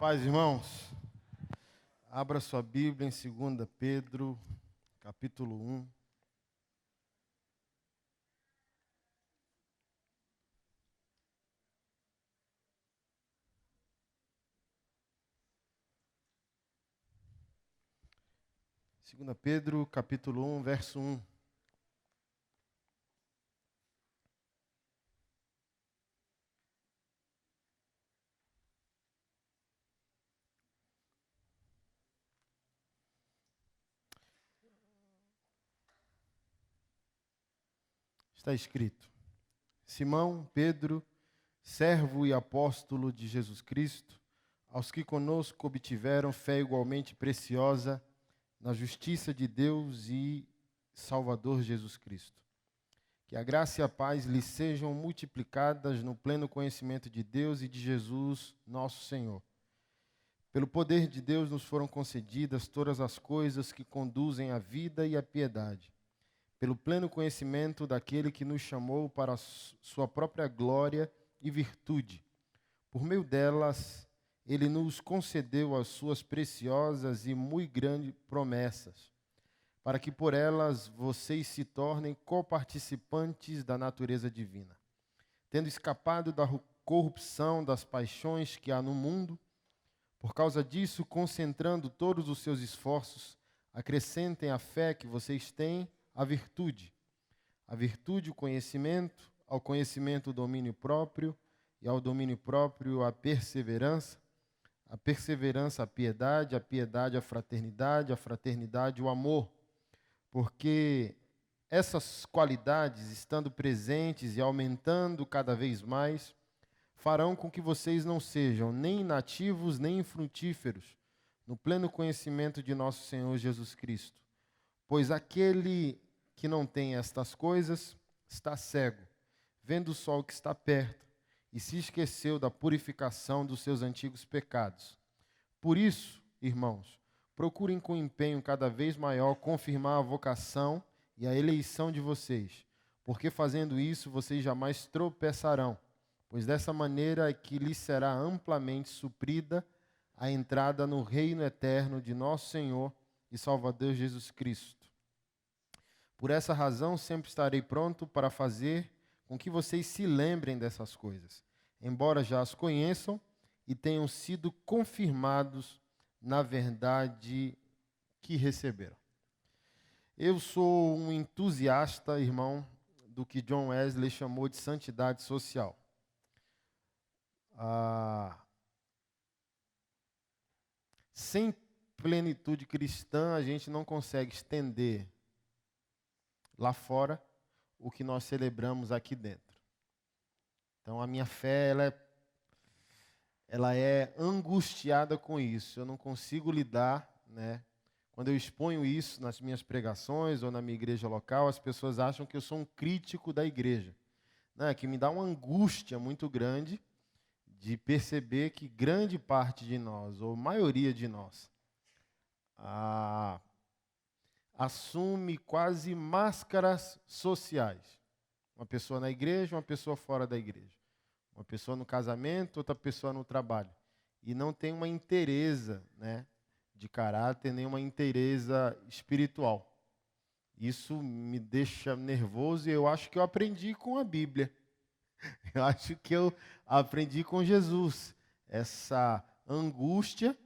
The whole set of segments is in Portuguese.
Paz, irmãos. Abra sua Bíblia em 2 Pedro, capítulo 1. Segunda Pedro, capítulo 1, verso 1. Está escrito: Simão, Pedro, servo e apóstolo de Jesus Cristo, aos que conosco obtiveram fé igualmente preciosa na justiça de Deus e Salvador Jesus Cristo. Que a graça e a paz lhes sejam multiplicadas no pleno conhecimento de Deus e de Jesus, nosso Senhor. Pelo poder de Deus nos foram concedidas todas as coisas que conduzem à vida e à piedade, pelo pleno conhecimento daquele que nos chamou para a sua própria glória e virtude. Por meio delas, ele nos concedeu as suas preciosas e muito grandes promessas, para que por elas vocês se tornem coparticipantes da natureza divina, tendo escapado da corrupção das paixões que há no mundo. Por causa disso, concentrando todos os seus esforços, acrescentem à fé que vocês têm a virtude, o conhecimento, ao conhecimento o domínio próprio, e ao domínio próprio a perseverança a piedade, a fraternidade o amor, porque essas qualidades, estando presentes e aumentando cada vez mais, farão com que vocês não sejam nem inativos nem infrutíferos no pleno conhecimento de nosso Senhor Jesus Cristo. Pois aquele que não tem estas coisas está cego, vendo só o que está perto, e se esqueceu da purificação dos seus antigos pecados. Por isso, irmãos, procurem com empenho cada vez maior confirmar a vocação e a eleição de vocês, porque fazendo isso vocês jamais tropeçarão, pois dessa maneira é que lhes será amplamente suprida a entrada no reino eterno de nosso Senhor e Salvador Jesus Cristo. Por essa razão, sempre estarei pronto para fazer com que vocês se lembrem dessas coisas, embora já as conheçam e tenham sido confirmados na verdade que receberam. Eu sou um entusiasta, irmão, do que John Wesley chamou de santidade social. Sem plenitude cristã, a gente não consegue estender lá fora o que nós celebramos aqui dentro. Então, a minha fé, ela é angustiada com isso. Eu não consigo lidar, né? Quando eu exponho isso nas minhas pregações ou na minha igreja local, as pessoas acham que eu sou um crítico da igreja, né? Que me dá uma angústia muito grande de perceber que grande parte de nós, ou maioria de nós, assume quase máscaras sociais. Uma pessoa na igreja, uma pessoa fora da igreja. Uma pessoa no casamento, outra pessoa no trabalho. E não tem uma inteireza, né, de caráter, nem uma inteireza espiritual. Isso me deixa nervoso e eu acho que eu aprendi com a Bíblia. Eu acho que eu aprendi com Jesus. Essa angústia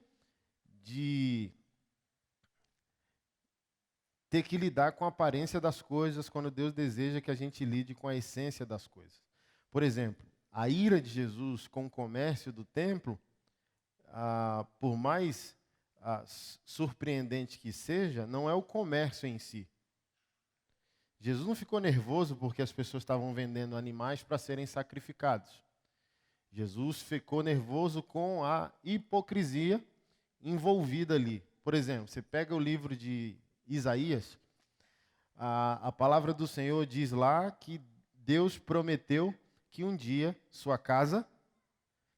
de ter que lidar com a aparência das coisas quando Deus deseja que a gente lide com a essência das coisas. Por exemplo, a ira de Jesus com o comércio do templo, por mais surpreendente que seja, não é o comércio em si. Jesus não ficou nervoso porque as pessoas estavam vendendo animais para serem sacrificados. Jesus ficou nervoso com a hipocrisia envolvida ali. Por exemplo, você pega o livro de Isaías, a palavra do Senhor diz lá que Deus prometeu que um dia sua casa,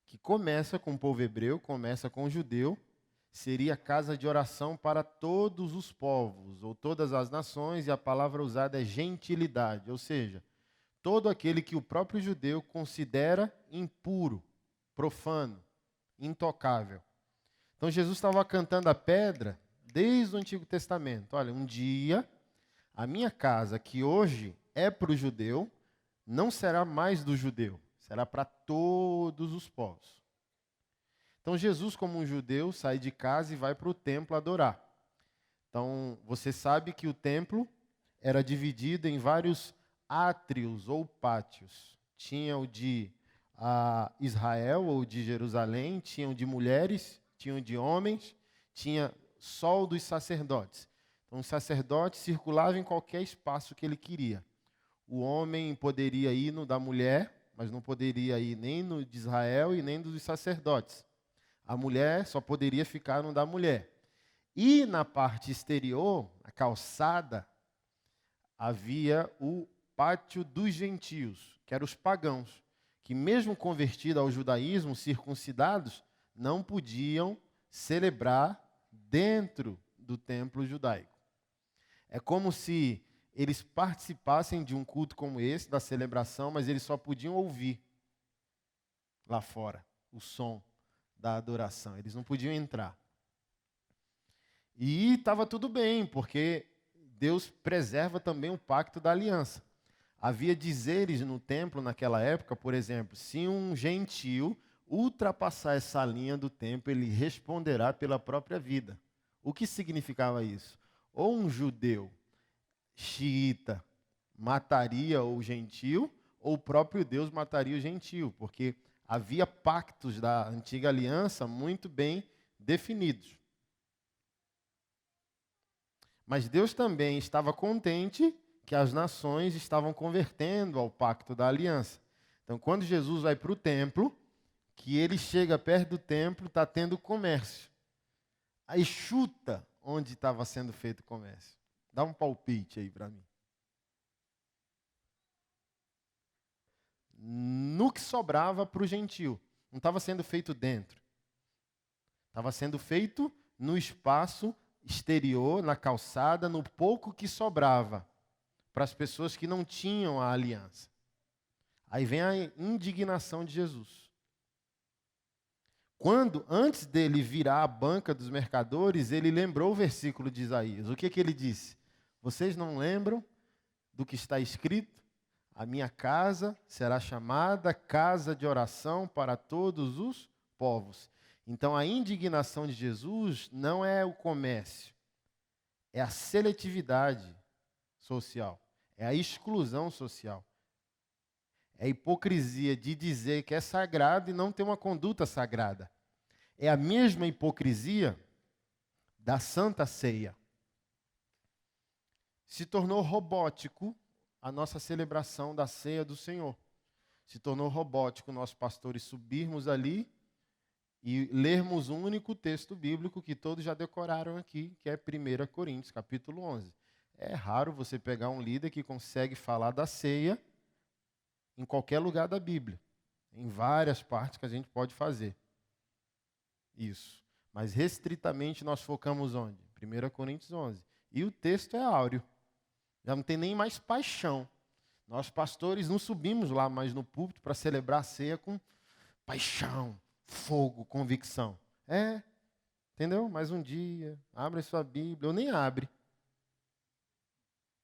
que começa com o povo hebreu, começa com o judeu, seria casa de oração para todos os povos, ou todas as nações, e a palavra usada é gentilidade, ou seja, todo aquele que o próprio judeu considera impuro, profano, intocável. Então Jesus estava cantando a pedra desde o Antigo Testamento. Olha, um dia a minha casa, que hoje é para o judeu, não será mais do judeu, será para todos os povos. Então Jesus, como um judeu, sai de casa e vai para o templo adorar. Então você sabe que o templo era dividido em vários átrios ou pátios. Tinha o de Israel ou de Jerusalém, tinha o de mulheres, tinha o de homens, tinha só o dos sacerdotes. Então, o sacerdote circulava em qualquer espaço que ele queria. O homem poderia ir no da mulher, mas não poderia ir nem no de Israel e nem dos sacerdotes. A mulher só poderia ficar no da mulher. E na parte exterior, a calçada, havia o pátio dos gentios, que eram os pagãos, que mesmo convertidos ao judaísmo, circuncidados, não podiam celebrar dentro do templo judaico. É como se eles participassem de um culto como esse, da celebração, mas eles só podiam ouvir lá fora o som da adoração. Eles não podiam entrar. E estava tudo bem, porque Deus preserva também o pacto da aliança. Havia dizeres no templo naquela época, por exemplo, se um gentio ultrapassar essa linha do templo, ele responderá pela própria vida. O que significava isso? Ou um judeu xiita mataria o gentio, ou o próprio Deus mataria o gentio, porque havia pactos da antiga aliança muito bem definidos. Mas Deus também estava contente que as nações estavam convertendo ao pacto da aliança. Então, quando Jesus vai para o templo, que ele chega perto do templo, está tendo comércio. Aí chuta onde estava sendo feito o comércio. Dá um palpite aí para mim. No que sobrava para o gentio. Não estava sendo feito dentro. Estava sendo feito no espaço exterior, na calçada, no pouco que sobrava para as pessoas que não tinham a aliança. Aí vem a indignação de Jesus. Quando, antes dele virar a banca dos mercadores, ele lembrou o versículo de Isaías. O que ele disse? Vocês não lembram do que está escrito? A minha casa será chamada casa de oração para todos os povos. Então, a indignação de Jesus não é o comércio, é a seletividade social, é a exclusão social. É a hipocrisia de dizer que é sagrado e não ter uma conduta sagrada. É a mesma hipocrisia da Santa Ceia. Se tornou robótico a nossa celebração da ceia do Senhor. Se tornou robótico nós pastores subirmos ali e lermos um único texto bíblico que todos já decoraram aqui, que é 1 Coríntios, capítulo 11. É raro você pegar um líder que consegue falar da ceia em qualquer lugar da Bíblia. Em várias partes que a gente pode fazer isso. Mas restritamente nós focamos onde? 1 Coríntios 11. E o texto é áureo. Já não tem nem mais paixão. Nós pastores não subimos lá mais no púlpito para celebrar a ceia com paixão, fogo, convicção. Entendeu? Mais um dia, abre a sua Bíblia, ou nem abre.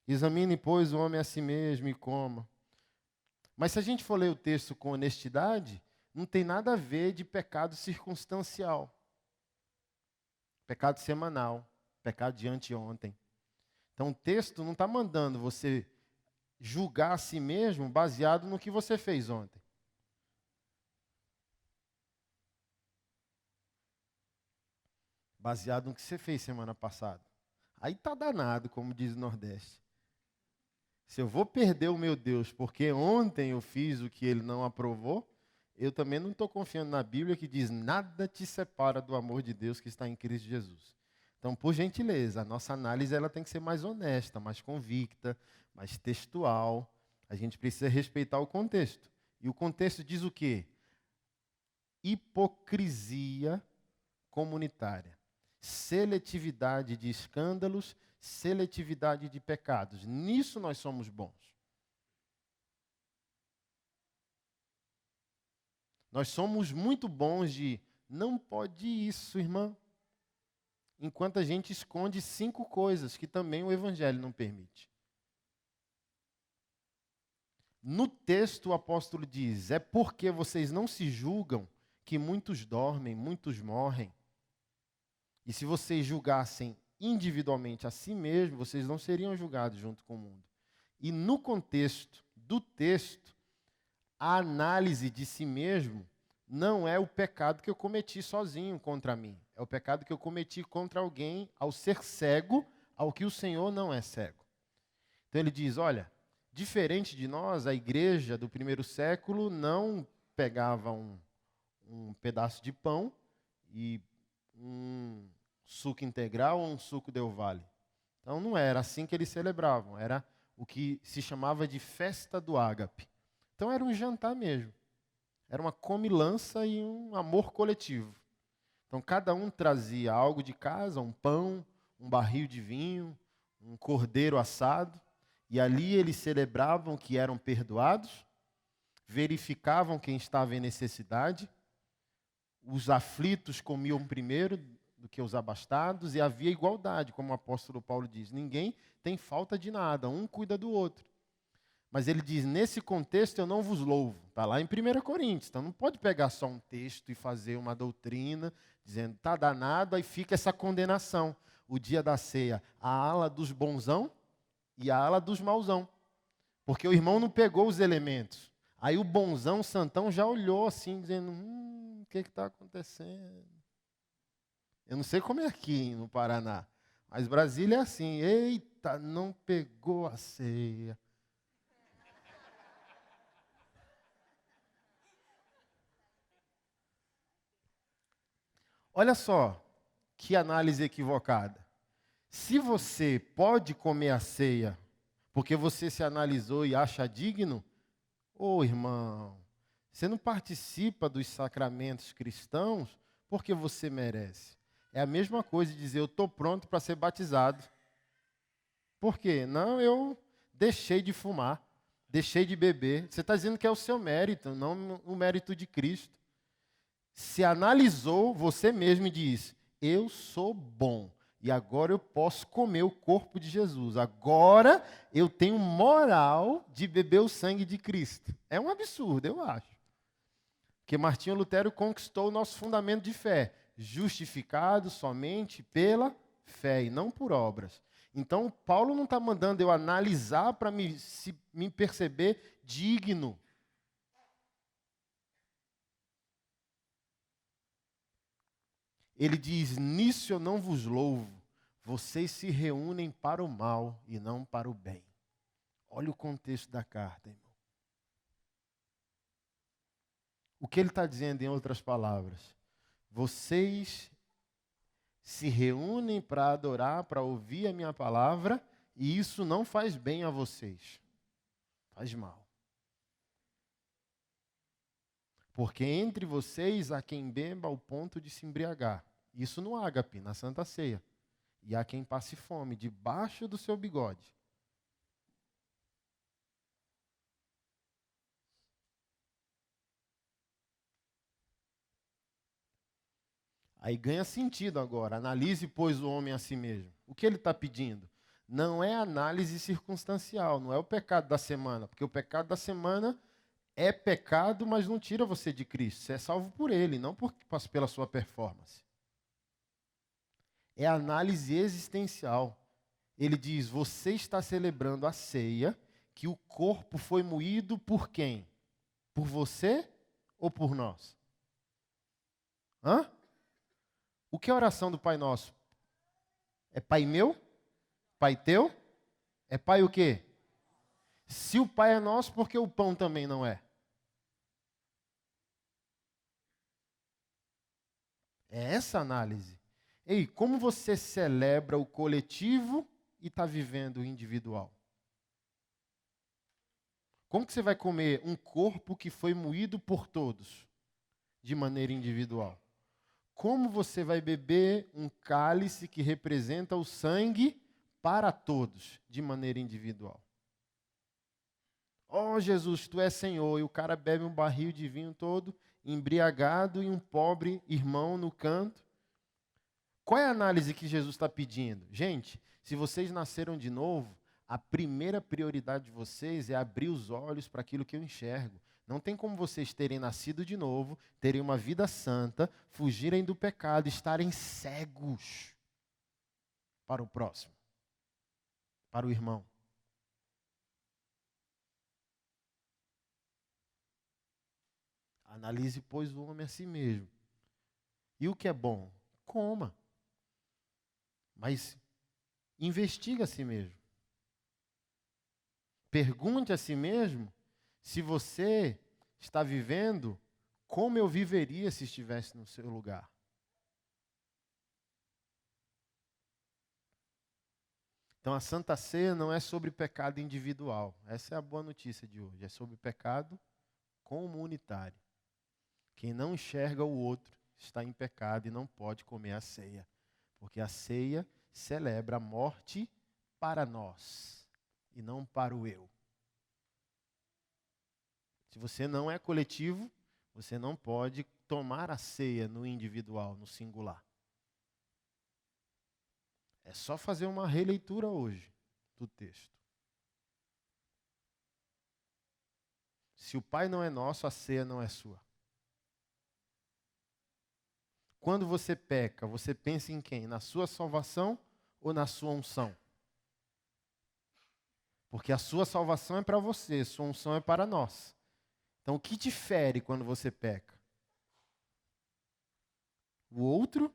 Examine, pois, o homem a si mesmo e coma. Mas se a gente for ler o texto com honestidade, não tem nada a ver de pecado circunstancial. Pecado semanal, pecado de anteontem. Então o texto não está mandando você julgar a si mesmo baseado no que você fez ontem. Baseado no que você fez semana passada. Aí está danado, como diz o Nordeste. Se eu vou perder o meu Deus porque ontem eu fiz o que ele não aprovou, eu também não estou confiando na Bíblia que diz nada te separa do amor de Deus que está em Cristo Jesus. Então, por gentileza, a nossa análise ela tem que ser mais honesta, mais convicta, mais textual. A gente precisa respeitar o contexto. E o contexto diz o quê? Hipocrisia comunitária. Seletividade de escândalos, seletividade de pecados. Nisso nós somos bons. Nós somos muito bons de não pode isso, irmã. enquanto a gente esconde 5 coisas que também o Evangelho não permite. No texto, o apóstolo diz: é porque vocês não se julgam que muitos dormem, muitos morrem. E se vocês julgassem individualmente a si mesmos, vocês não seriam julgados junto com o mundo. E no contexto do texto, a análise de si mesmo não é o pecado que eu cometi sozinho contra mim. É o pecado que eu cometi contra alguém ao ser cego, ao que o Senhor não é cego. Então ele diz, olha, diferente de nós, a igreja do primeiro século não pegava um pedaço de pão e um suco integral ou um suco Del Valle. Então não era assim que eles celebravam, era o que se chamava de festa do ágape. Então era um jantar mesmo. Era uma comilança e um amor coletivo. Então cada um trazia algo de casa, um pão, um barril de vinho, um cordeiro assado, e ali eles celebravam que eram perdoados, verificavam quem estava em necessidade, os aflitos comiam primeiro do que os abastados, e havia igualdade, como o apóstolo Paulo diz. Ninguém tem falta de nada, um cuida do outro. Mas ele diz, nesse contexto eu não vos louvo. Está lá em 1 Coríntios. Então não pode pegar só um texto e fazer uma doutrina, dizendo, está danado, aí fica essa condenação. O dia da ceia, a ala dos bonzão e a ala dos mauzão. Porque o irmão não pegou os elementos. Aí o bonzão, o santão, já olhou assim, dizendo, o que está acontecendo? Eu não sei como é aqui no Paraná, mas Brasília é assim, eita, não pegou a ceia. Olha só, que análise equivocada. Se você pode comer a ceia porque você se analisou e acha digno, ô irmão, você não participa dos sacramentos cristãos porque você merece. É a mesma coisa de dizer, eu estou pronto para ser batizado. Por quê? Não, eu deixei de fumar, deixei de beber. Você está dizendo que é o seu mérito, não o mérito de Cristo. Se analisou você mesmo e diz, eu sou bom. E agora eu posso comer o corpo de Jesus. Agora eu tenho moral de beber o sangue de Cristo. É um absurdo, eu acho. Porque Martinho Lutero conquistou o nosso fundamento de fé. Justificado somente pela fé e não por obras. Então, Paulo não está mandando eu analisar para me perceber digno. Ele diz, nisso eu não vos louvo, vocês se reúnem para o mal e não para o bem. Olha o contexto da carta, irmão. O que ele está dizendo em outras palavras? Vocês se reúnem para adorar, para ouvir a minha palavra, e isso não faz bem a vocês. Faz mal. Porque entre vocês há quem beba ao ponto de se embriagar. Isso no ágape, na Santa Ceia. E há quem passe fome debaixo do seu bigode. Aí ganha sentido agora. Analise, pois, o homem a si mesmo. O que ele está pedindo? Não é análise circunstancial, não é o pecado da semana. Porque o pecado da semana é pecado, mas não tira você de Cristo. Você é salvo por Ele, não pela sua performance. É análise existencial. Ele diz, você está celebrando a ceia, que o corpo foi moído por quem? Por você ou por nós? Hã? O que é a oração do Pai Nosso? É Pai meu? Pai teu? É Pai o quê? Se o Pai é nosso, por que o pão também não é? É essa a análise. Ei, como você celebra o coletivo e está vivendo o individual? Como que você vai comer um corpo que foi moído por todos, de maneira individual? Como você vai beber um cálice que representa o sangue para todos, de maneira individual? Oh, Jesus, tu és Senhor, e o cara bebe um barril de vinho todo embriagado e um pobre irmão no canto. Qual é a análise que Jesus está pedindo? Gente, se vocês nasceram de novo, a primeira prioridade de vocês é abrir os olhos para aquilo que eu enxergo. Não tem como vocês terem nascido de novo, terem uma vida santa, fugirem do pecado, estarem cegos para o próximo, para o irmão. Analise, pois, o homem a si mesmo. E o que é bom? Coma. Mas investiga a si mesmo. Pergunte a si mesmo se você está vivendo como eu viveria se estivesse no seu lugar. Então, a Santa Ceia não é sobre pecado individual. Essa é a boa notícia de hoje. É sobre pecado comunitário. Quem não enxerga o outro está em pecado e não pode comer a ceia. Porque a ceia celebra a morte para nós e não para o eu. Se você não é coletivo, você não pode tomar a ceia no individual, no singular. É só fazer uma releitura hoje do texto. Se o Pai não é nosso, a ceia não é sua. Quando você peca, você pensa em quem? Na sua salvação ou na sua unção? Porque a sua salvação é para você, a sua unção é para nós. Então, o que te fere quando você peca? O outro?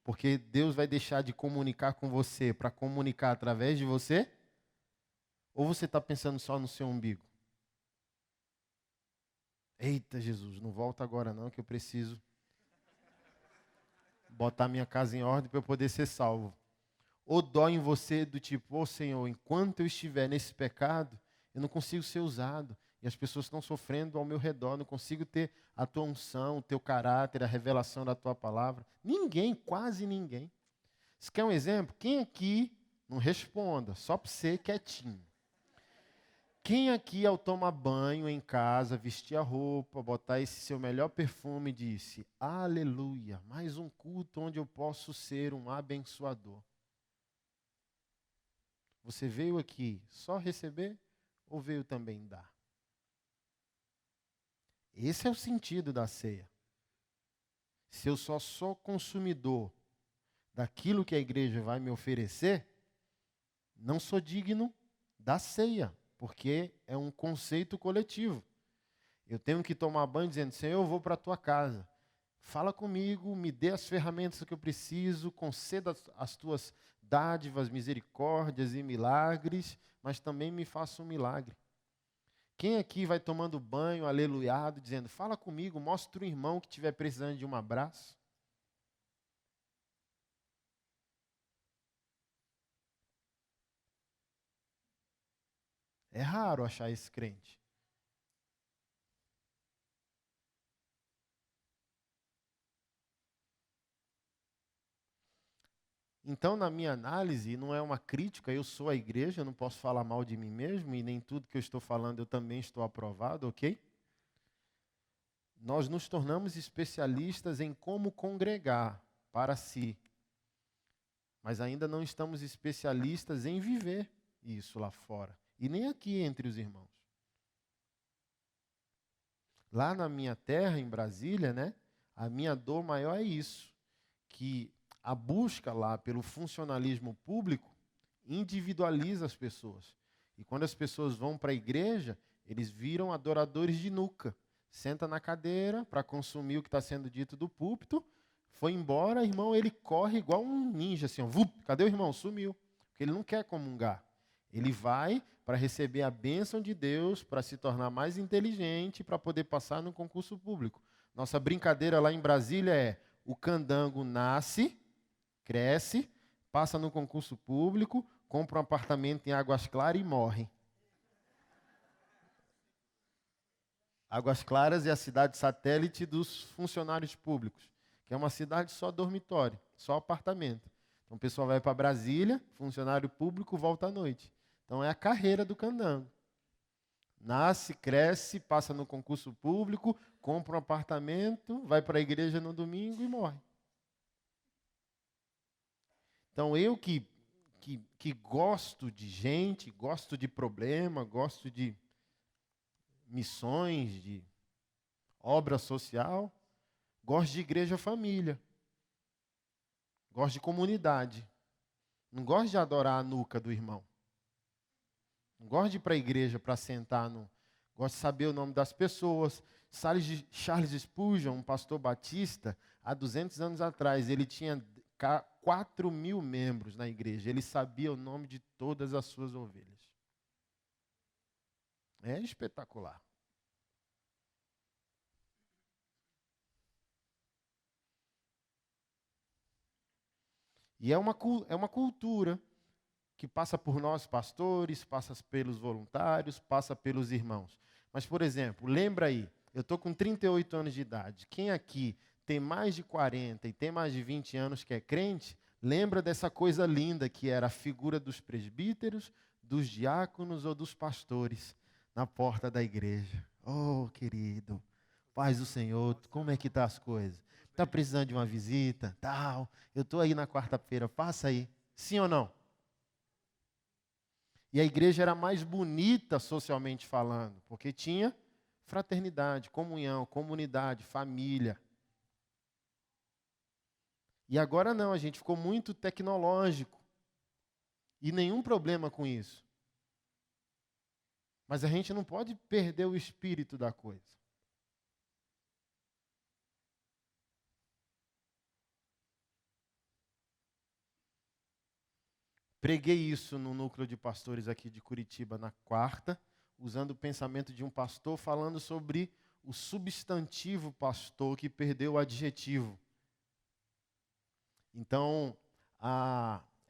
Porque Deus vai deixar de comunicar com você para comunicar através de você? Ou você está pensando só no seu umbigo? Eita, Jesus, não volta agora não, que eu preciso botar minha casa em ordem para eu poder ser salvo. Ou dói em você do tipo, ô Senhor, enquanto eu estiver nesse pecado, eu não consigo ser usado. E as pessoas estão sofrendo ao meu redor, não consigo ter a tua unção, o teu caráter, a revelação da tua palavra. Ninguém, quase ninguém. Você quer um exemplo? Quem aqui, não responda, só para você quietinho. Quem aqui, ao tomar banho em casa, vestir a roupa, botar esse seu melhor perfume, disse, aleluia, mais um culto onde eu posso ser um abençoador. Você veio aqui só receber ou veio também dar? Esse é o sentido da ceia. Se eu só sou consumidor daquilo que a igreja vai me oferecer, não sou digno da ceia, porque é um conceito coletivo. Eu tenho que tomar banho dizendo, Senhor, eu vou para a tua casa. Fala comigo, me dê as ferramentas que eu preciso, conceda as tuas dádivas, misericórdias e milagres, mas também me faça um milagre. Quem aqui vai tomando banho, aleluiado, dizendo, fala comigo, mostra o irmão que estiver precisando de um abraço? É raro achar esse crente. Então, na minha análise, não é uma crítica, eu sou a igreja, eu não posso falar mal de mim mesmo, e nem tudo que eu estou falando eu também estou aprovado, ok? Nós nos tornamos especialistas em como congregar para si, mas ainda não estamos especialistas em viver isso lá fora, e nem aqui entre os irmãos. Lá na minha terra, em Brasília, né, a minha dor maior é isso, que a busca lá pelo funcionalismo público individualiza as pessoas. E quando as pessoas vão para a igreja, eles viram adoradores de nuca. Senta na cadeira para consumir o que está sendo dito do púlpito, foi embora, irmão, ele corre igual um ninja, assim, ó, vup, cadê o irmão? Sumiu. Porque ele não quer comungar. Ele vai para receber a bênção de Deus, para se tornar mais inteligente, para poder passar no concurso público. Nossa brincadeira lá em Brasília é, o candango nasce, cresce, passa no concurso público, compra um apartamento em Águas Claras e morre. Águas Claras é a cidade satélite dos funcionários públicos, que é uma cidade só dormitório, só apartamento. Então o pessoal vai para Brasília, funcionário público, volta à noite. Então é a carreira do candango. Nasce, cresce, passa no concurso público, compra um apartamento, vai para a igreja no domingo e morre. Então, eu que gosto de gente, gosto de problema, gosto de missões, de obra social, gosto de igreja família, gosto de comunidade. Não gosto de adorar a nuca do irmão. Não gosto de ir para a igreja para sentar no... Gosto de saber o nome das pessoas. Charles Spurgeon, um pastor batista, há 200 anos atrás, ele tinha 4.000 membros na igreja. Ele sabia o nome de todas as suas ovelhas. É espetacular. E é uma cultura que passa por nós, pastores, passa pelos voluntários, passa pelos irmãos. Mas, por exemplo, lembra aí, eu estou com 38 anos de idade. Quem aqui tem mais de 40 e tem mais de 20 anos que é crente, lembra dessa coisa linda que era a figura dos presbíteros, dos diáconos ou dos pastores na porta da igreja. Oh, querido, paz do Senhor, como é que estão as coisas? Está precisando de uma visita? Tal. Eu estou aí na quarta-feira, passa aí. Sim ou não? E a igreja era mais bonita socialmente falando, porque tinha fraternidade, comunhão, comunidade, família. E agora não, a gente ficou muito tecnológico. E nenhum problema com isso. Mas a gente não pode perder o espírito da coisa. Preguei isso no núcleo de pastores aqui de Curitiba na quarta, usando o pensamento de um pastor falando sobre o substantivo pastor que perdeu o adjetivo. Então,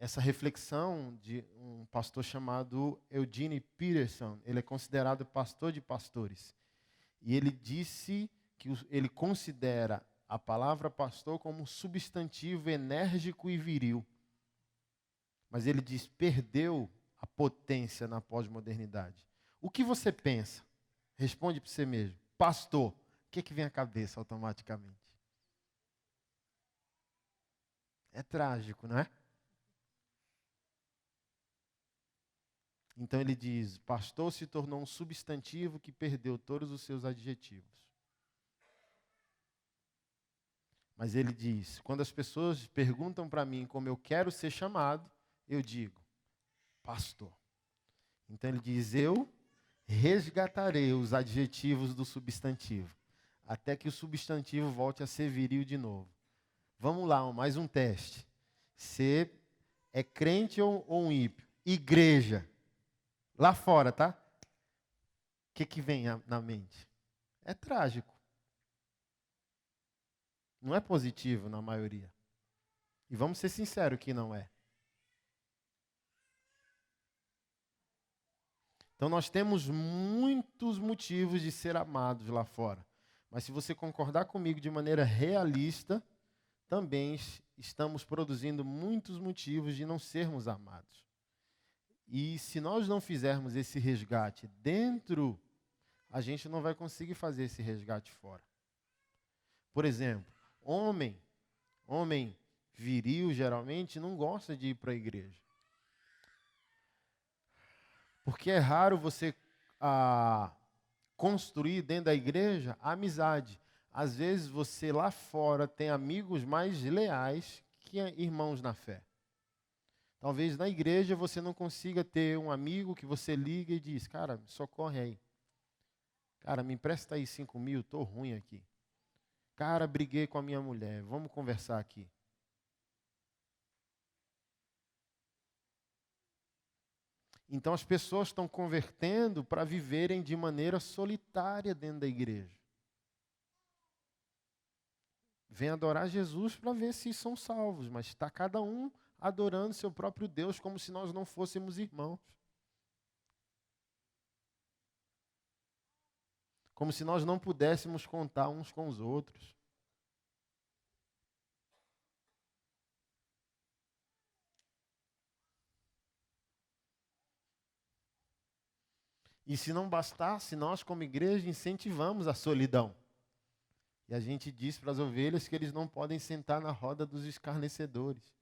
essa reflexão de um pastor chamado Eugene Peterson, ele é considerado pastor de pastores. E ele disse que ele considera a palavra pastor como um substantivo enérgico e viril. Mas ele diz, perdeu a potência na pós-modernidade. O que você pensa? Responde para você mesmo. Pastor, o que vem à cabeça automaticamente? É trágico, não é? Então ele diz, pastor se tornou um substantivo que perdeu todos os seus adjetivos. Mas ele diz, quando as pessoas perguntam para mim como eu quero ser chamado, eu digo, pastor. Então ele diz, eu resgatarei os adjetivos do substantivo, até que o substantivo volte a ser viril de novo. Vamos lá, mais um teste. Você é crente ou um ímpio? Igreja. Lá fora, tá? O que vem na mente? É trágico. Não é positivo na maioria. E vamos ser sinceros que não é. Então nós temos muitos motivos de ser amados lá fora. Mas se você concordar comigo de maneira realista, também estamos produzindo muitos motivos de não sermos amados. E se nós não fizermos esse resgate dentro, a gente não vai conseguir fazer esse resgate fora. Por exemplo, homem viril geralmente não gosta de ir para a igreja. Porque é raro você construir dentro da igreja a amizade. Às vezes você lá fora tem amigos mais leais que irmãos na fé. Talvez na igreja você não consiga ter um amigo que você liga e diz, cara, socorre aí. Cara, me empresta aí 5.000, estou ruim aqui. Cara, briguei com a minha mulher, vamos conversar aqui. Então as pessoas estão convertendo para viverem de maneira solitária dentro da igreja. Vem adorar Jesus para ver se são salvos, mas está cada um adorando seu próprio Deus como se nós não fôssemos irmãos. Como se nós não pudéssemos contar uns com os outros. E se não bastasse, nós como igreja incentivamos a solidão. E a gente diz para as ovelhas que eles não podem sentar na roda dos escarnecedores.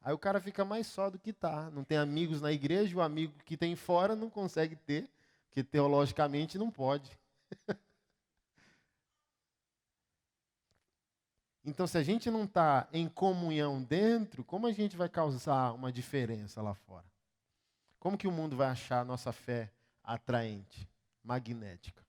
Aí o cara fica mais só do que está. Não tem amigos na igreja, o amigo que tem fora não consegue ter, porque teologicamente não pode. Então, se a gente não está em comunhão dentro, como a gente vai causar uma diferença lá fora? Como que o mundo vai achar a nossa fé atraente, magnética?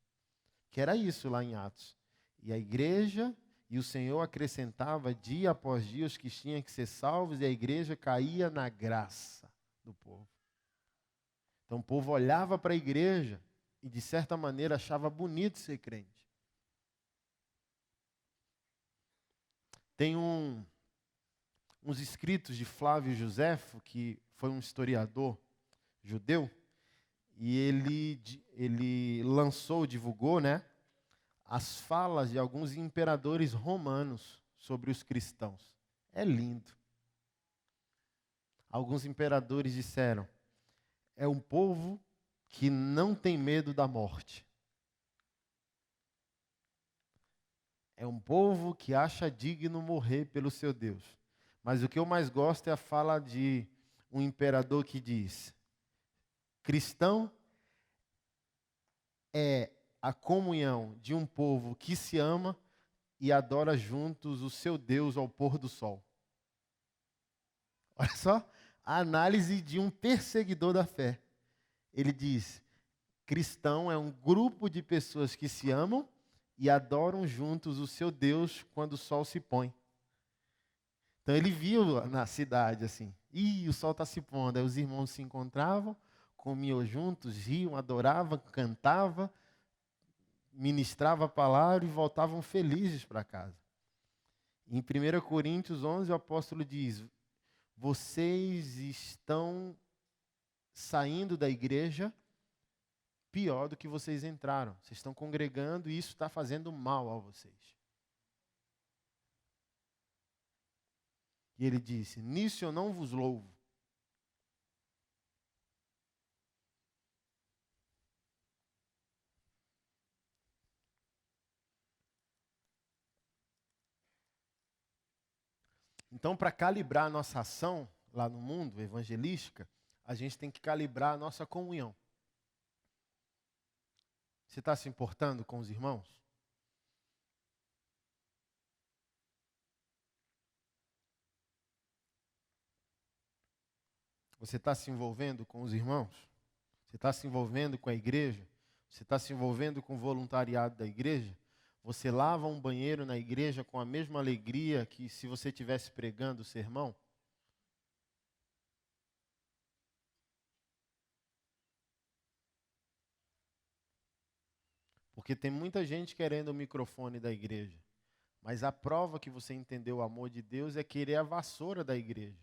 Que era isso lá em Atos. E a igreja e o Senhor acrescentava dia após dia os que tinham que ser salvos, e a igreja caía na graça do povo. Então o povo olhava para a igreja e, de certa maneira, achava bonito ser crente. Tem uns escritos de Flávio Josefo, que foi um historiador judeu, e ele lançou, divulgou, né, as falas de alguns imperadores romanos sobre os cristãos. É lindo. Alguns imperadores disseram: é um povo que não tem medo da morte. É um povo que acha digno morrer pelo seu Deus. Mas o que eu mais gosto é a fala de um imperador que diz: cristão é a comunhão de um povo que se ama e adora juntos o seu Deus ao pôr do sol. Olha só a análise de um perseguidor da fé. Ele diz: cristão é um grupo de pessoas que se amam e adoram juntos o seu Deus quando o sol se põe. Então ele viu na cidade assim: o sol está se pondo. Aí os irmãos se encontravam, comiam juntos, riam, adoravam, cantavam, ministravam a palavra e voltavam felizes para casa. Em 1 Coríntios 11, o apóstolo diz: vocês estão saindo da igreja pior do que vocês entraram. Vocês estão congregando e isso está fazendo mal a vocês. E ele disse: nisso eu não vos louvo. Então, para calibrar a nossa ação lá no mundo evangelística, a gente tem que calibrar a nossa comunhão. Você está se importando com os irmãos? Você está se envolvendo com os irmãos? Você está se envolvendo com a igreja? Você está se envolvendo com o voluntariado da igreja? Você lava um banheiro na igreja com a mesma alegria que se você estivesse pregando o sermão? Porque tem muita gente querendo o microfone da igreja. Mas a prova que você entendeu o amor de Deus é querer a vassoura da igreja.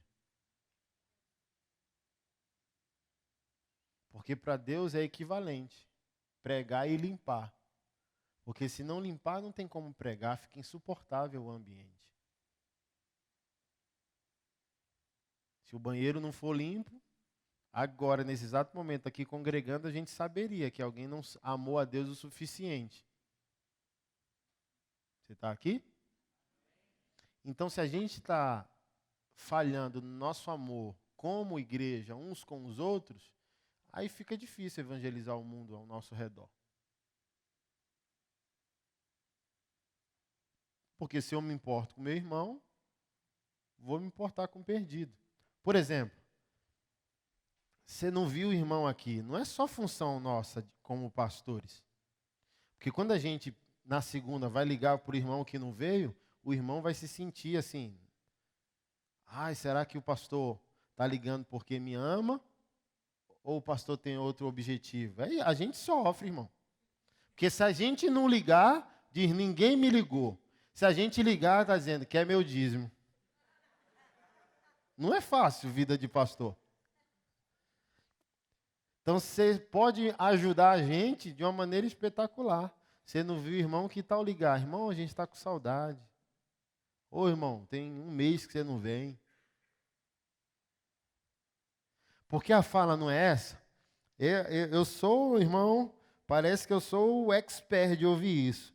Porque para Deus é equivalente pregar e limpar. Porque se não limpar, não tem como pregar, fica insuportável o ambiente. Se o banheiro não for limpo, agora, nesse exato momento aqui congregando, a gente saberia que alguém não amou a Deus o suficiente. Você está aqui? Então, se a gente está falhando no nosso amor como igreja, uns com os outros, aí fica difícil evangelizar o mundo ao nosso redor. Porque se eu me importo com meu irmão, vou me importar com o perdido. Por exemplo, você não viu o irmão aqui, não é só função nossa como pastores. Porque quando a gente, na segunda, vai ligar para o irmão que não veio, o irmão vai se sentir assim: ai, será que o pastor está ligando porque me ama? Ou o pastor tem outro objetivo? Aí a gente sofre, irmão. Porque se a gente não ligar, diz: ninguém me ligou. Se a gente ligar, está dizendo que é meu dízimo. Não é fácil vida de pastor. Então você pode ajudar a gente de uma maneira espetacular. Você não viu, irmão, que tal ligar? Irmão, a gente está com saudade. Ô, irmão, tem um mês que você não vem. Porque a fala não é essa. Eu sou, irmão, parece que eu sou o expert de ouvir isso.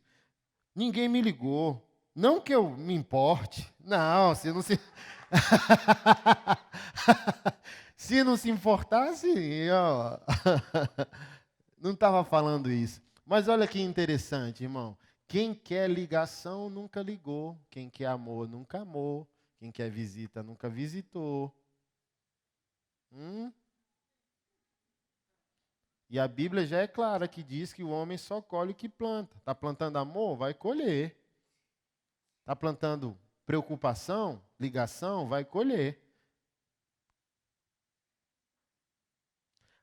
Ninguém me ligou. Não que eu me importe. Não, você não se... Se não se importasse, ó, não estava falando isso. Mas olha que interessante, irmão. Quem quer ligação nunca ligou. Quem quer amor nunca amou. Quem quer visita nunca visitou. Hum? E a Bíblia já é clara que diz que o homem só colhe o que planta. Está plantando amor? Vai colher. Está plantando preocupação, ligação? Vai colher.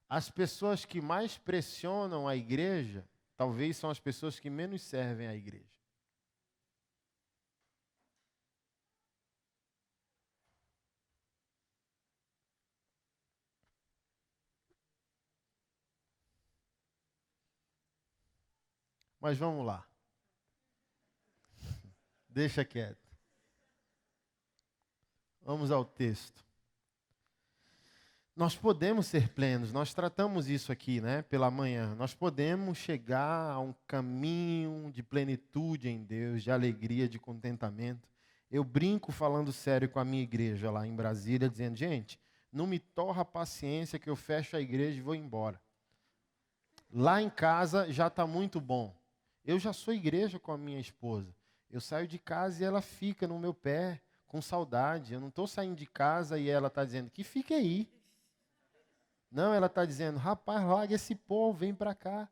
As pessoas que mais pressionam a igreja, talvez são as pessoas que menos servem à igreja. Mas vamos lá. Deixa quieto. Vamos ao texto. Nós podemos ser plenos, nós tratamos isso aqui, né, pela manhã. Nós podemos chegar a um caminho de plenitude em Deus, de alegria, de contentamento. Eu brinco falando sério com a minha igreja lá em Brasília, dizendo, gente, não me torra a paciência que eu fecho a igreja e vou embora. Lá em casa já está muito bom. Eu já sou igreja com a minha esposa. Eu saio de casa e ela fica no meu pé, com saudade. Eu não estou saindo de casa e ela está dizendo que fique aí. Não, ela está dizendo, rapaz, larga esse povo, vem para cá.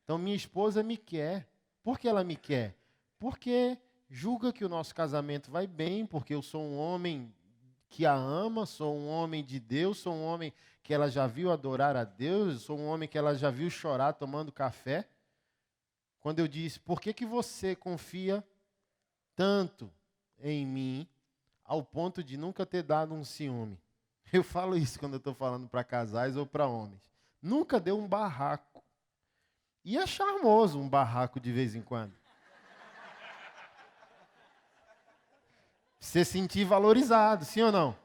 Então, minha esposa me quer. Por que ela me quer? Porque julga que o nosso casamento vai bem, porque eu sou um homem que a ama, sou um homem de Deus, sou um homem que ela já viu adorar a Deus, sou um homem que ela já viu chorar tomando café. Quando eu disse, por que você confia tanto em mim, ao ponto de nunca ter dado um ciúme? Eu falo isso quando eu estou falando para casais ou para homens. Nunca deu um barraco. E é charmoso um barraco de vez em quando. Se sentir valorizado, sim ou não?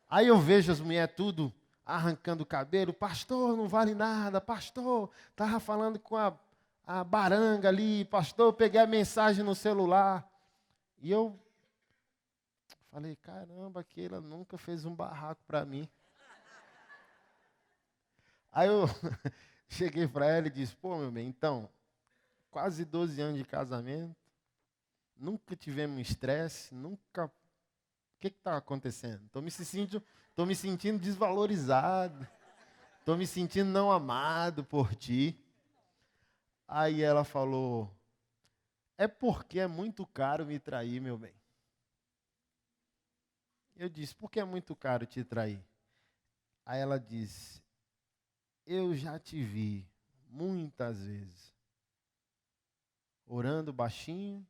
Aí eu vejo as mulheres tudo arrancando o cabelo. Pastor, não vale nada. Pastor, estava falando com a baranga ali. Pastor, eu peguei a mensagem no celular. E eu falei, caramba, aquela nunca fez um barraco para mim. Aí eu cheguei para ela e disse, pô, meu bem, então, quase 12 anos de casamento, nunca tivemos estresse, nunca... O que está acontecendo? Estou me sentindo desvalorizado, estou me sentindo não amado por ti. Aí ela falou, é porque é muito caro me trair, meu bem. Eu disse, por que é muito caro te trair? Aí ela disse, eu já te vi muitas vezes orando baixinho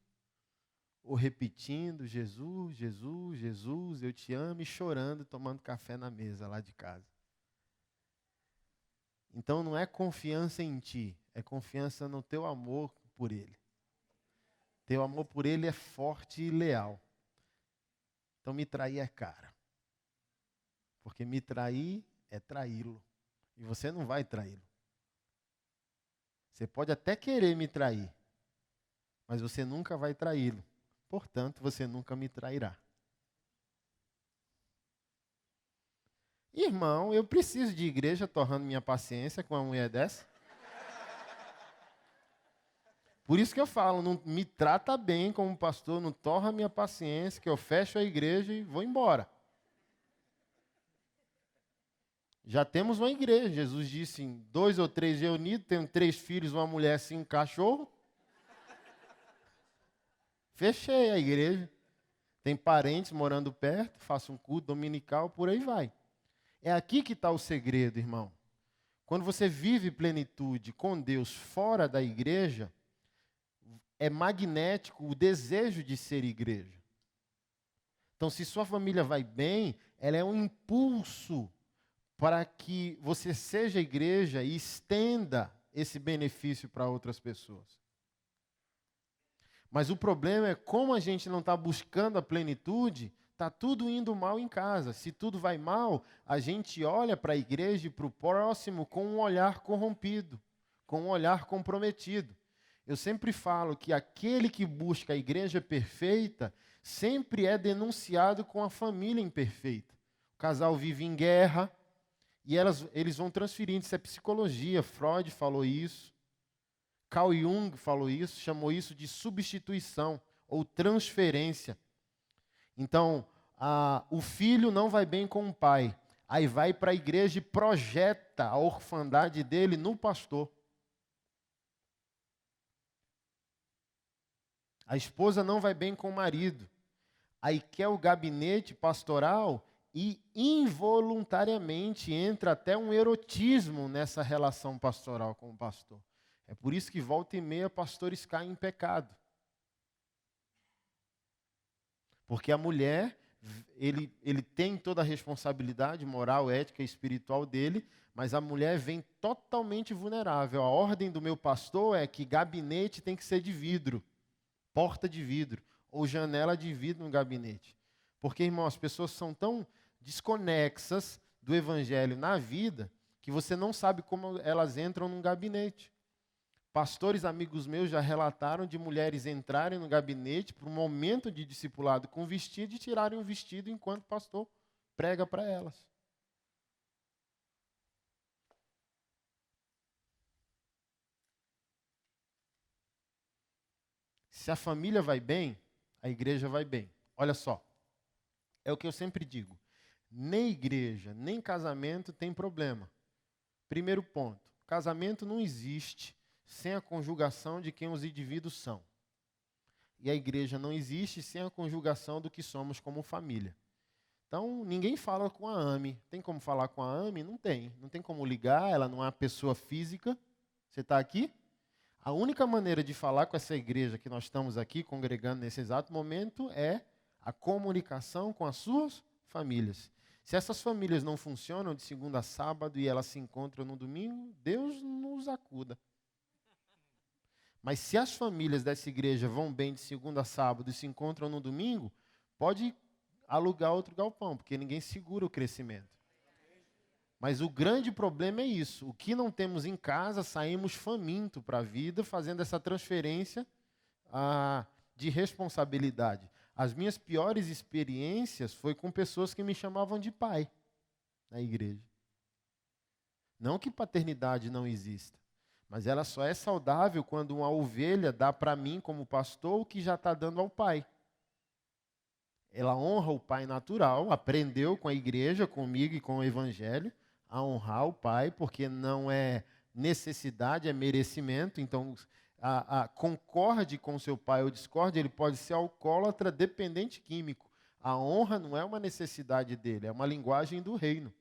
ou repetindo Jesus, Jesus, Jesus, eu te amo e chorando, tomando café na mesa lá de casa. Então não é confiança em ti, é confiança no teu amor por Ele. Teu amor por Ele é forte e leal. Então me trair é caro. Porque me trair é traí-lo. E você não vai traí-lo. Você pode até querer me trair, mas você nunca vai traí-lo. Portanto, você nunca me trairá. Irmão, eu preciso de igreja torrando minha paciência com uma mulher dessa? Por isso que eu falo, não me trata bem como pastor, não torra minha paciência, que eu fecho a igreja e vou embora. Já temos uma igreja. Jesus disse, em 2 ou 3 reunidos, tenho 3 filhos, uma mulher, 5 cachorros. Fechei a igreja. Tem parentes morando perto, faço um culto dominical, por aí vai. É aqui que está o segredo, irmão. Quando você vive plenitude com Deus fora da igreja, é magnético o desejo de ser igreja. Então, se sua família vai bem, ela é um impulso para que você seja igreja e estenda esse benefício para outras pessoas. Mas o problema é como a gente não está buscando a plenitude, está tudo indo mal em casa. Se tudo vai mal, a gente olha para a igreja e para o próximo com um olhar corrompido, com um olhar comprometido. Eu sempre falo que aquele que busca a igreja perfeita sempre é denunciado com a família imperfeita. O casal vive em guerra e eles vão transferindo. Isso é psicologia. Freud falou isso. Carl Jung falou isso, chamou isso de substituição ou transferência. Então, o filho não vai bem com o pai. Aí vai para a igreja e projeta a orfandade dele no pastor. A esposa não vai bem com o marido. Aí quer o gabinete pastoral e involuntariamente entra até um erotismo nessa relação pastoral com o pastor. É por isso que volta e meia pastores caem em pecado. Porque a mulher, ele tem toda a responsabilidade moral, ética e espiritual dele, mas a mulher vem totalmente vulnerável. A ordem do meu pastor é que gabinete tem que ser de vidro. Porta de vidro ou janela de vidro no gabinete. Porque, irmão, as pessoas são tão desconexas do evangelho na vida que você não sabe como elas entram num gabinete. Pastores amigos meus já relataram de mulheres entrarem no gabinete para um momento de discipulado com vestido e tirarem o vestido enquanto o pastor prega para elas. Se a família vai bem, a igreja vai bem. Olha só, é o que eu sempre digo. Nem igreja, nem casamento tem problema. Primeiro ponto, casamento não existe sem a conjugação de quem os indivíduos são. E a igreja não existe sem a conjugação do que somos como família. Então, ninguém fala com a AME. Tem como falar com a AME? Não tem. Não tem como ligar, ela não é uma pessoa física. Você está aqui? A única maneira de falar com essa igreja que nós estamos aqui congregando nesse exato momento é a comunicação com as suas famílias. Se essas famílias não funcionam de segunda a sábado e elas se encontram no domingo, Deus nos acuda. Mas se as famílias dessa igreja vão bem de segunda a sábado e se encontram no domingo, pode alugar outro galpão, porque ninguém segura o crescimento. Mas o grande problema é isso. O que não temos em casa, saímos faminto para a vida, fazendo essa transferência de responsabilidade. As minhas piores experiências foi com pessoas que me chamavam de pai na igreja. Não que paternidade não exista, mas ela só é saudável quando uma ovelha dá para mim, como pastor, o que já está dando ao pai. Ela honra o pai natural, aprendeu com a igreja, comigo e com o evangelho, a honrar o pai, porque não é necessidade, é merecimento. Então, concorde com seu pai ou discorde, ele pode ser alcoólatra, dependente químico. A honra não é uma necessidade dele, é uma linguagem do reino.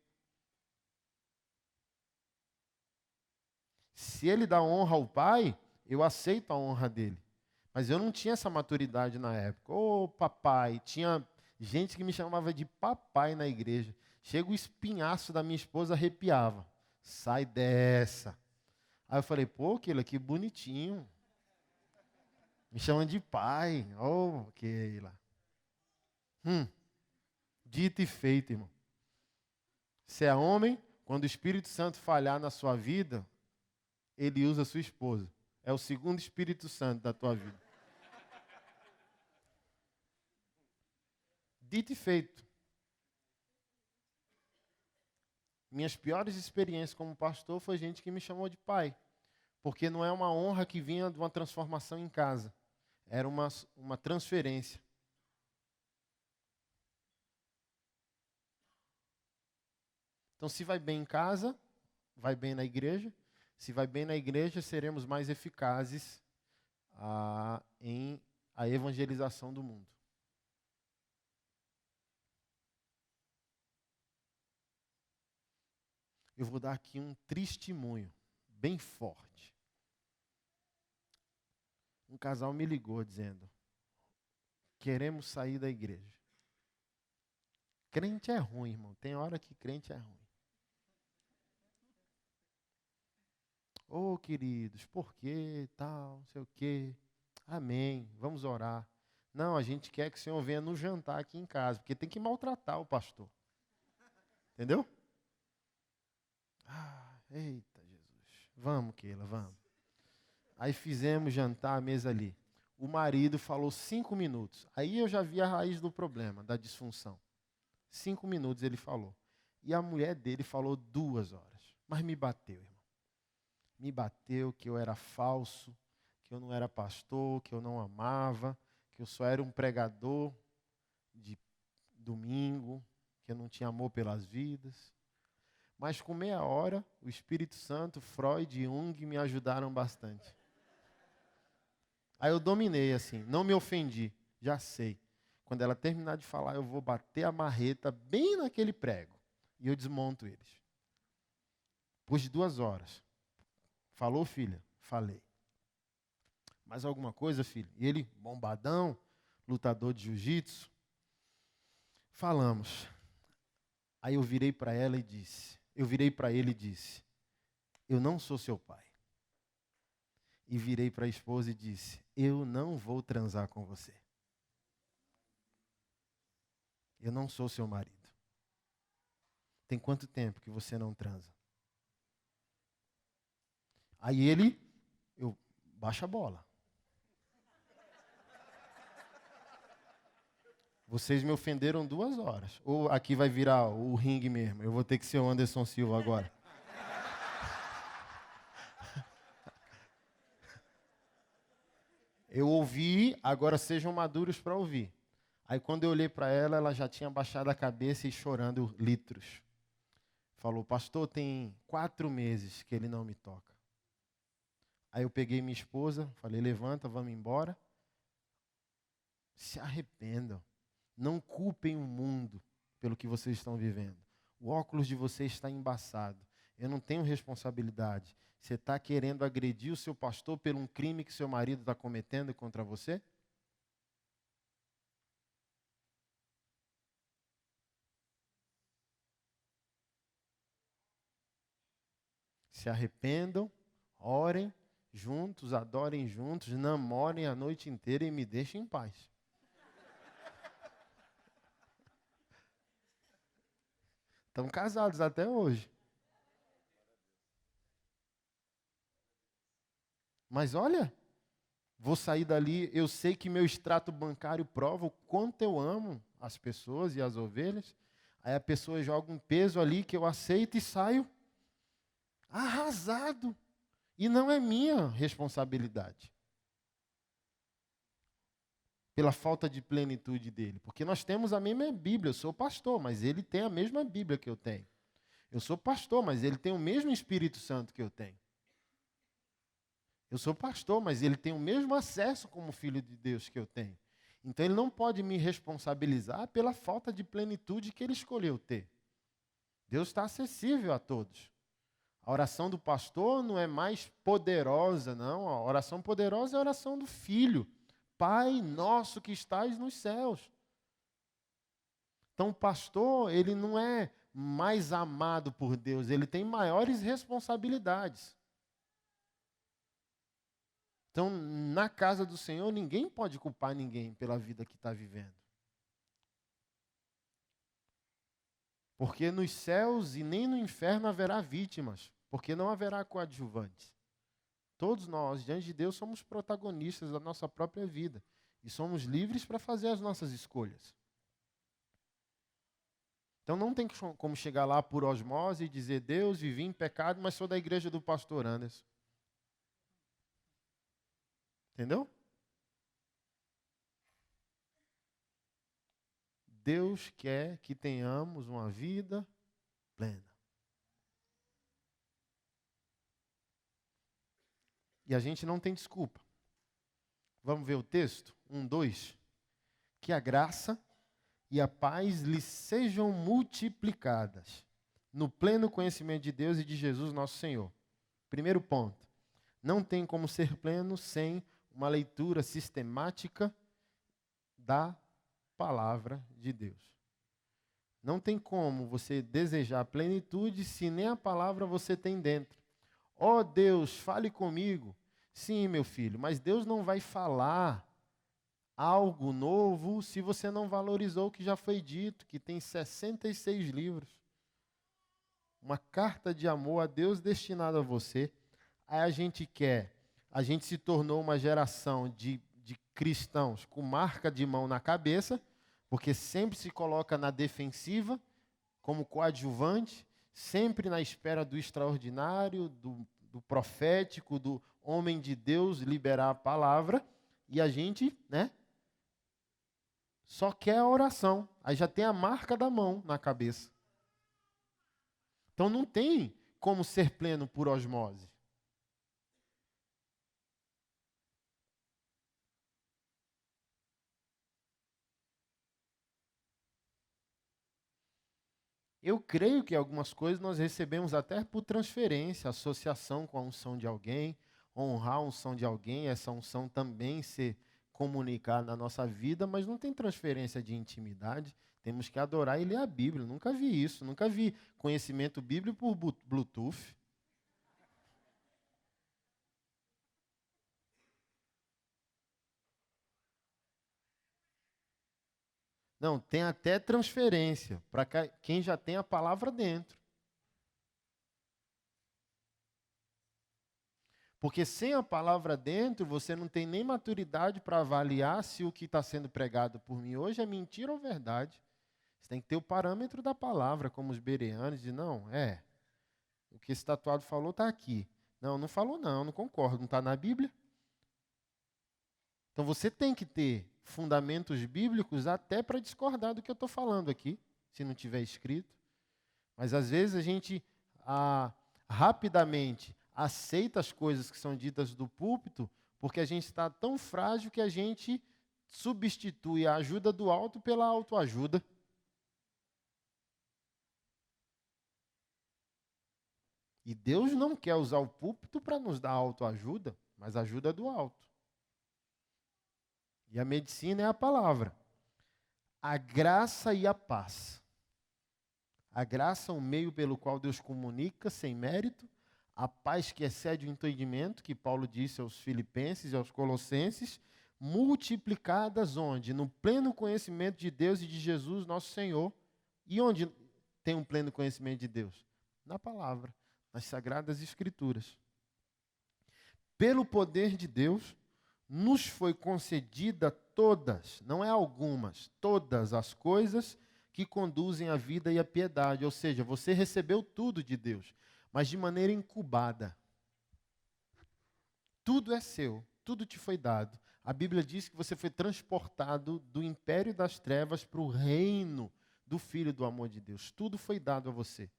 Se ele dá honra ao pai, eu aceito a honra dele. Mas eu não tinha essa maturidade na época. Ô, papai, tinha gente que me chamava de papai na igreja. Chega o espinhaço da minha esposa, arrepiava. Sai dessa. Aí eu falei, pô, Keila, que bonitinho. Me chamam de pai. Ô, Keila. Dito e feito, irmão. Você é homem, quando o Espírito Santo falhar na sua vida, ele usa a sua esposa. É o segundo Espírito Santo da tua vida. Dito e feito. Minhas piores experiências como pastor foi gente que me chamou de pai. Porque não é uma honra que vinha de uma transformação em casa. Era uma transferência. Então, se vai bem em casa, vai bem na igreja. Se vai bem na igreja, seremos mais eficazes em a evangelização do mundo. Eu vou dar aqui um testemunho bem forte. Um casal me ligou dizendo, queremos sair da igreja. Crente é ruim, irmão. Tem hora que crente é ruim. Ô, queridos, por quê, tal, não sei o quê. Amém, vamos orar. Não, a gente quer que o Senhor venha nos jantar aqui em casa, porque tem que maltratar o pastor. Entendeu? Eita, Jesus. Vamos, Keila, vamos. Aí fizemos jantar, a mesa ali. O marido falou 5 minutos. Aí eu já vi a raiz do problema, da disfunção. 5 minutos ele falou. E a mulher dele falou 2 horas. Mas me bateu, irmão. Me bateu que eu era falso, que eu não era pastor, que eu não amava, que eu só era um pregador de domingo, que eu não tinha amor pelas vidas. Mas com meia hora, o Espírito Santo, Freud e Jung me ajudaram bastante. Aí eu dominei assim, não me ofendi, já sei. Quando ela terminar de falar, eu vou bater a marreta bem naquele prego. E eu desmonto eles. Depois de 2 horas. Falou, filha? Falei. Mais alguma coisa, filho? E ele, bombadão, lutador de jiu-jitsu. Falamos. Aí eu virei para ela e disse, eu não sou seu pai. E virei para a esposa e disse, eu não vou transar com você. Eu não sou seu marido. Tem quanto tempo que você não transa? Aí eu baixa a bola. Vocês me ofenderam 2 horas. Ou aqui vai virar o ringue mesmo. Eu vou ter que ser o Anderson Silva agora. Eu ouvi, agora sejam maduros para ouvir. Aí quando eu olhei para ela, ela já tinha baixado a cabeça e chorando litros. Falou, pastor, tem 4 meses que ele não me toca. Aí eu peguei minha esposa, falei, levanta, vamos embora. Se arrependam. Não culpem o mundo pelo que vocês estão vivendo. O óculos de vocês está embaçado. Eu não tenho responsabilidade. Você está querendo agredir o seu pastor por um crime que seu marido está cometendo contra você? Se arrependam, orem juntos, adorem juntos, namorem a noite inteira e me deixem em paz. Estão casados até hoje. Mas olha, vou sair dali, eu sei que meu extrato bancário prova o quanto eu amo as pessoas e as ovelhas. Aí a pessoa joga um peso ali que eu aceito e saio arrasado. E não é minha responsabilidade. Pela falta de plenitude dele. Porque nós temos a mesma Bíblia. Eu sou pastor, mas ele tem a mesma Bíblia que eu tenho. Eu sou pastor, mas ele tem o mesmo Espírito Santo que eu tenho. Eu sou pastor, mas ele tem o mesmo acesso como filho de Deus que eu tenho. Então ele não pode me responsabilizar pela falta de plenitude que ele escolheu ter. Deus está acessível a todos. A oração do pastor não é mais poderosa, não. A oração poderosa é a oração do filho. Pai nosso que estás nos céus. Então o pastor, ele não é mais amado por Deus, ele tem maiores responsabilidades. Então, na casa do Senhor, ninguém pode culpar ninguém pela vida que está vivendo. Porque nos céus e nem no inferno haverá vítimas, porque não haverá coadjuvantes. Todos nós, diante de Deus, somos protagonistas da nossa própria vida e somos livres para fazer as nossas escolhas. Então não tem como chegar lá por osmose e dizer, Deus, vivi em pecado, mas sou da igreja do pastor Anderson. Entendeu? Deus quer que tenhamos uma vida plena. E a gente não tem desculpa. Vamos ver o texto? 1:2. Que a graça e a paz lhes sejam multiplicadas no pleno conhecimento de Deus e de Jesus nosso Senhor. Primeiro ponto. Não tem como ser pleno sem uma leitura sistemática da palavra de Deus. Não tem como você desejar plenitude se nem a palavra você tem dentro. Ó Deus, fale comigo. Sim, meu filho, mas Deus não vai falar algo novo se você não valorizou o que já foi dito, que tem 66 livros. Uma carta de amor a Deus destinada a você. Aí a gente quer a gente se tornou uma geração de cristãos com marca de mão na cabeça, porque sempre se coloca na defensiva, como coadjuvante, sempre na espera do extraordinário, do profético, do homem de Deus liberar a palavra, e a gente, né, só quer a oração. Aí já tem a marca da mão na cabeça. Então não tem como ser pleno por osmose. Eu creio que algumas coisas nós recebemos até por transferência, associação com a unção de alguém, honrar a unção de alguém, essa unção também ser comunicada na nossa vida, mas não tem transferência de intimidade. Temos que adorar e ler a Bíblia. Nunca vi isso, nunca vi conhecimento bíblico por Bluetooth. Não, tem até transferência para quem já tem a palavra dentro. Porque sem a palavra dentro, você não tem nem maturidade para avaliar se o que está sendo pregado por mim hoje é mentira ou verdade. Você tem que ter o parâmetro da palavra, como os bereanos, de não, o que esse tatuado falou está aqui. Não, não falou não concordo, não está na Bíblia. Então você tem que ter fundamentos bíblicos até para discordar do que eu estou falando aqui, se não tiver escrito. Mas às vezes a gente rapidamente aceita as coisas que são ditas do púlpito, porque a gente está tão frágil que a gente substitui a ajuda do alto pela autoajuda. E Deus não quer usar o púlpito para nos dar autoajuda, mas ajuda do alto. E a medicina é a palavra. A graça e a paz. A graça é um meio pelo qual Deus comunica sem mérito. A paz que excede o entendimento, que Paulo disse aos Filipenses e aos Colossenses, multiplicadas onde? No pleno conhecimento de Deus e de Jesus, nosso Senhor. E onde tem um pleno conhecimento de Deus? Na palavra, nas Sagradas Escrituras. Pelo poder de Deus, nos foi concedida todas, não é algumas, todas as coisas que conduzem à vida e à piedade. Ou seja, você recebeu tudo de Deus, mas de maneira incubada. Tudo é seu, tudo te foi dado. A Bíblia diz que você foi transportado do império das trevas para o reino do Filho do amor de Deus. Tudo foi dado a você.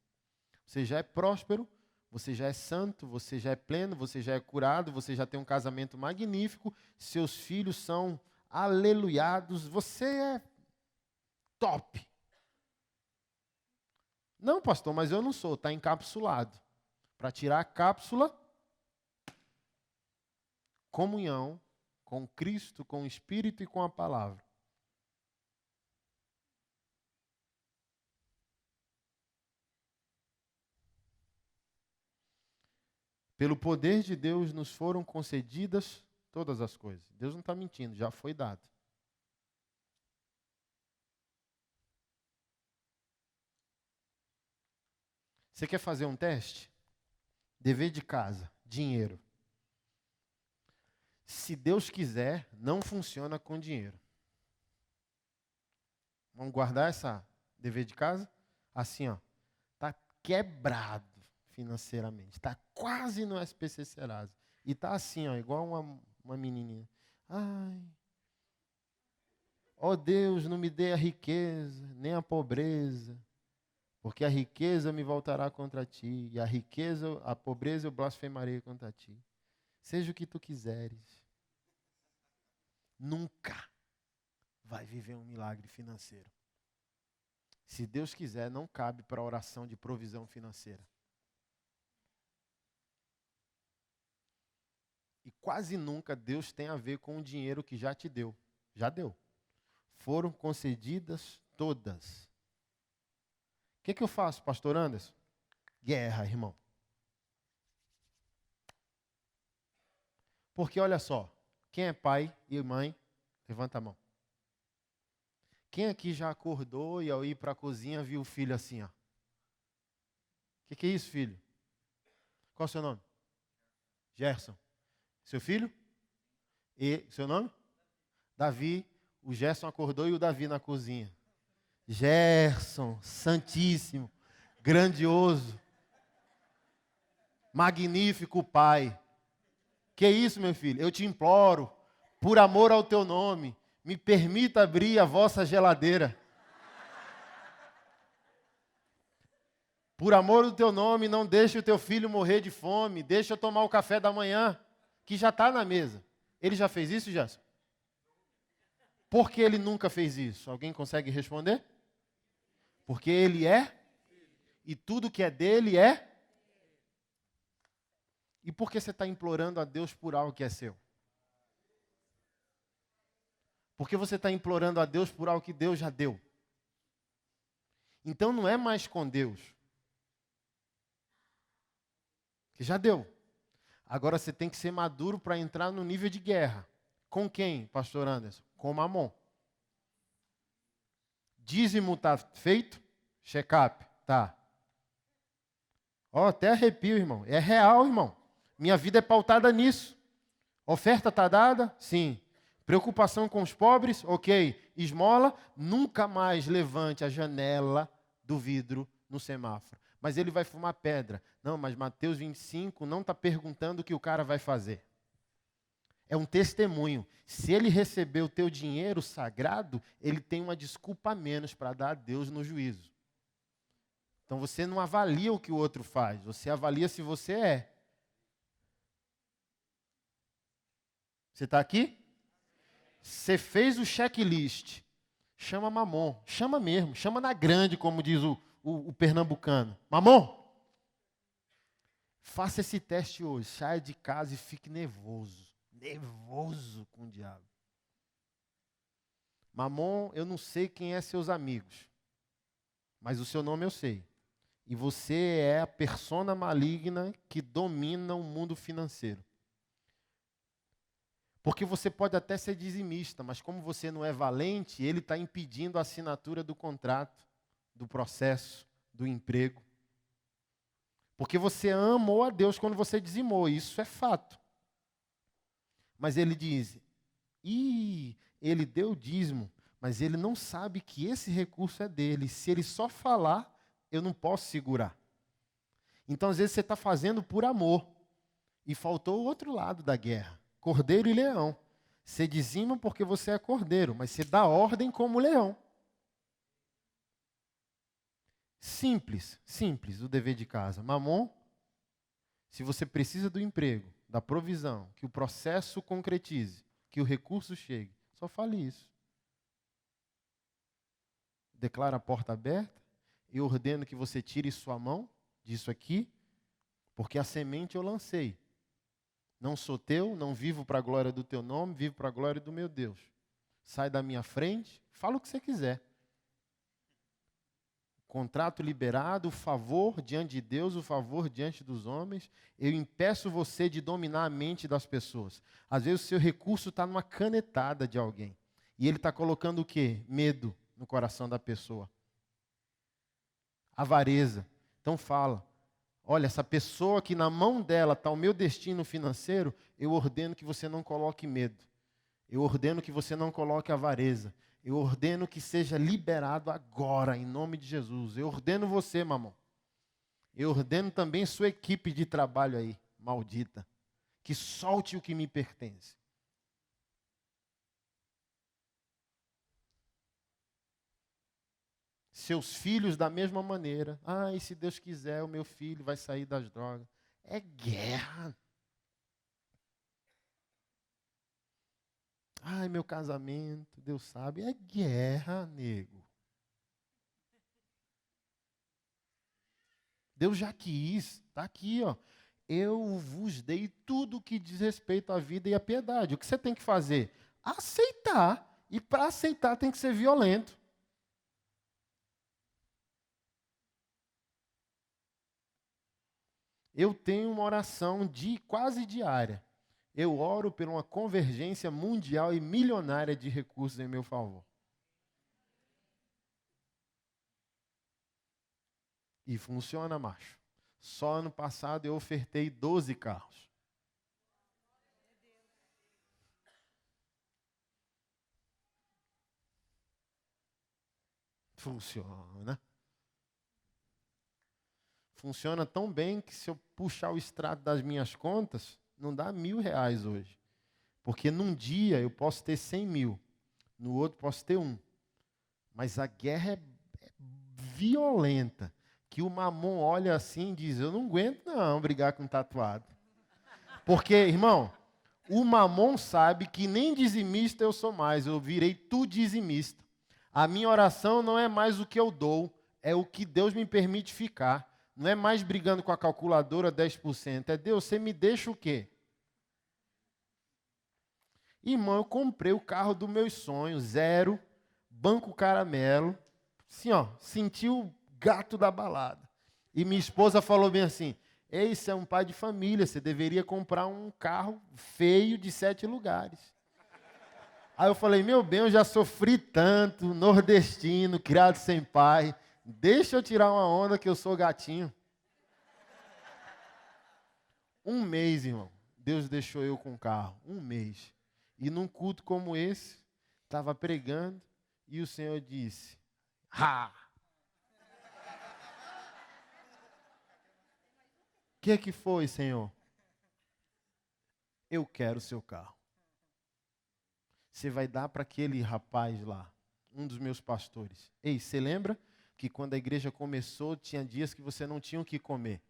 Você já é próspero, você já é santo, você já é pleno, você já é curado, você já tem um casamento magnífico, seus filhos são aleluiados, você é top. Não, pastor, mas eu não sou, está encapsulado. Para tirar a cápsula, comunhão com Cristo, com o Espírito e com a palavra. Pelo poder de Deus nos foram concedidas todas as coisas. Deus não está mentindo, já foi dado. Você quer fazer um teste? Dever de casa, dinheiro. Se Deus quiser, não funciona com dinheiro. Vamos guardar essa dever de casa? Assim, ó. Está quebrado financeiramente. Está quase no SPC Serasa. E está assim, ó, igual uma menininha. Ai, ó Deus, não me dê a riqueza, nem a pobreza, porque a riqueza me voltará contra ti, e a pobreza eu blasfemarei contra ti. Seja o que tu quiseres. Nunca vai viver um milagre financeiro. Se Deus quiser, não cabe para a oração de provisão financeira. E quase nunca Deus tem a ver com o dinheiro que já te deu. Já deu. Foram concedidas todas. O que eu faço, pastor Anderson? Guerra, irmão. Porque olha só, quem é pai e mãe, levanta a mão. Quem aqui já acordou e ao ir para a cozinha viu o filho assim, ó? O que é isso, filho? Qual é o seu nome? Gerson. Seu filho? E seu nome? Davi. O Gerson acordou e o Davi na cozinha. Gerson, santíssimo, grandioso, magnífico Pai. Que isso, meu filho? Eu te imploro, por amor ao teu nome, me permita abrir a vossa geladeira. Por amor do teu nome, não deixe o teu filho morrer de fome. Deixa eu tomar o café da manhã, que já está na mesa. Ele já fez isso, Gerson? Por que ele nunca fez isso? Alguém consegue responder? Porque ele é, e tudo que é dele é. E por que você está implorando a Deus por algo que é seu? Por que você está implorando a Deus por algo que Deus já deu? Então não é mais com Deus. Que já deu. Agora você tem que ser maduro para entrar no nível de guerra. Com quem, pastor Anderson? Com Mamon. Dízimo está feito? Check-up? Tá. Ó, até arrepio, irmão. É real, irmão. Minha vida é pautada nisso. Oferta está dada? Sim. Preocupação com os pobres? Ok. Esmola? Nunca mais levante a janela do vidro no semáforo. Mas ele vai fumar pedra. Não, mas Mateus 25 não está perguntando o que o cara vai fazer. É um testemunho. Se ele receber o teu dinheiro sagrado, ele tem uma desculpa a menos para dar a Deus no juízo. Então você não avalia o que o outro faz, você avalia se você é. Você está aqui? Você fez o checklist. Chama Mamon. Chama mesmo. Chama na grande, como diz o pernambucano. Mamon! Faça esse teste hoje. Saia de casa e fique nervoso. Nervoso com o diabo. Mamon, eu não sei quem é seus amigos. Mas o seu nome eu sei. E você é a persona maligna que domina o mundo financeiro. Porque você pode até ser dizimista, mas como você não é valente, ele está impedindo a assinatura do contrato, do processo, do emprego. Porque você amou a Deus quando você dizimou, isso é fato. Mas ele diz, ele deu o dízimo, mas ele não sabe que esse recurso é dele. Se ele só falar, eu não posso segurar. Então, às vezes, você está fazendo por amor. E faltou o outro lado da guerra. Cordeiro e leão. Você dizima porque você é cordeiro, mas você dá ordem como leão. Simples o dever de casa. Mamon, se você precisa do emprego, da provisão, que o processo concretize, que o recurso chegue, só fale isso. Declara a porta aberta e ordeno que você tire sua mão disso aqui, porque a semente eu lancei. Não sou teu, não vivo para a glória do teu nome, vivo para a glória do meu Deus. Sai da minha frente, fala o que você quiser. Contrato liberado, o favor diante de Deus, o favor diante dos homens. Eu impeço você de dominar a mente das pessoas. Às vezes o seu recurso está numa canetada de alguém. E ele está colocando o quê? Medo no coração da pessoa. Avareza. Então fala. Olha, essa pessoa que na mão dela está o meu destino financeiro, eu ordeno que você não coloque medo. Eu ordeno que você não coloque avareza. Eu ordeno que seja liberado agora, em nome de Jesus. Eu ordeno você, mamão. Eu ordeno também sua equipe de trabalho aí, maldita, que solte o que me pertence. Seus filhos da mesma maneira. E se Deus quiser, o meu filho vai sair das drogas. É guerra. Meu casamento, Deus sabe. É guerra, nego. Deus já quis. Está aqui, ó. Eu vos dei tudo que diz respeito à vida e à piedade. O que você tem que fazer? Aceitar. E para aceitar tem que ser violento. Eu tenho uma oração quase diária. Eu oro por uma convergência mundial e milionária de recursos em meu favor. E funciona, macho. Só ano passado eu ofertei 12 carros. Funciona. Funciona tão bem que se eu puxar o extrato das minhas contas, não dá R$ 1.000 hoje. Porque num dia eu posso ter 100 mil, no outro posso ter 1. Mas a guerra é violenta, que o mamon olha assim e diz, eu não aguento não brigar com tatuado. Porque, irmão, o mamon sabe que nem dizimista eu sou mais, eu virei tu dizimista. A minha oração não é mais o que eu dou, é o que Deus me permite ficar. Não é mais brigando com a calculadora 10%. É Deus, você me deixa o quê? Irmão, eu comprei o carro dos meus sonhos, 0, banco caramelo. Assim, ó, senti o gato da balada. E minha esposa falou bem assim, ei, você é um pai de família, você deveria comprar um carro feio de 7 lugares. Aí eu falei, meu bem, eu já sofri tanto, nordestino, criado sem pai. Deixa eu tirar uma onda que eu sou gatinho. 1 mês, irmão, Deus deixou eu com o carro. 1 mês. E num culto como esse, estava pregando e o Senhor disse, ha! O que foi, Senhor? Eu quero o seu carro. Você vai dar para aquele rapaz lá, um dos meus pastores. Ei, você lembra que quando a igreja começou, tinha dias que você não tinha o que comer?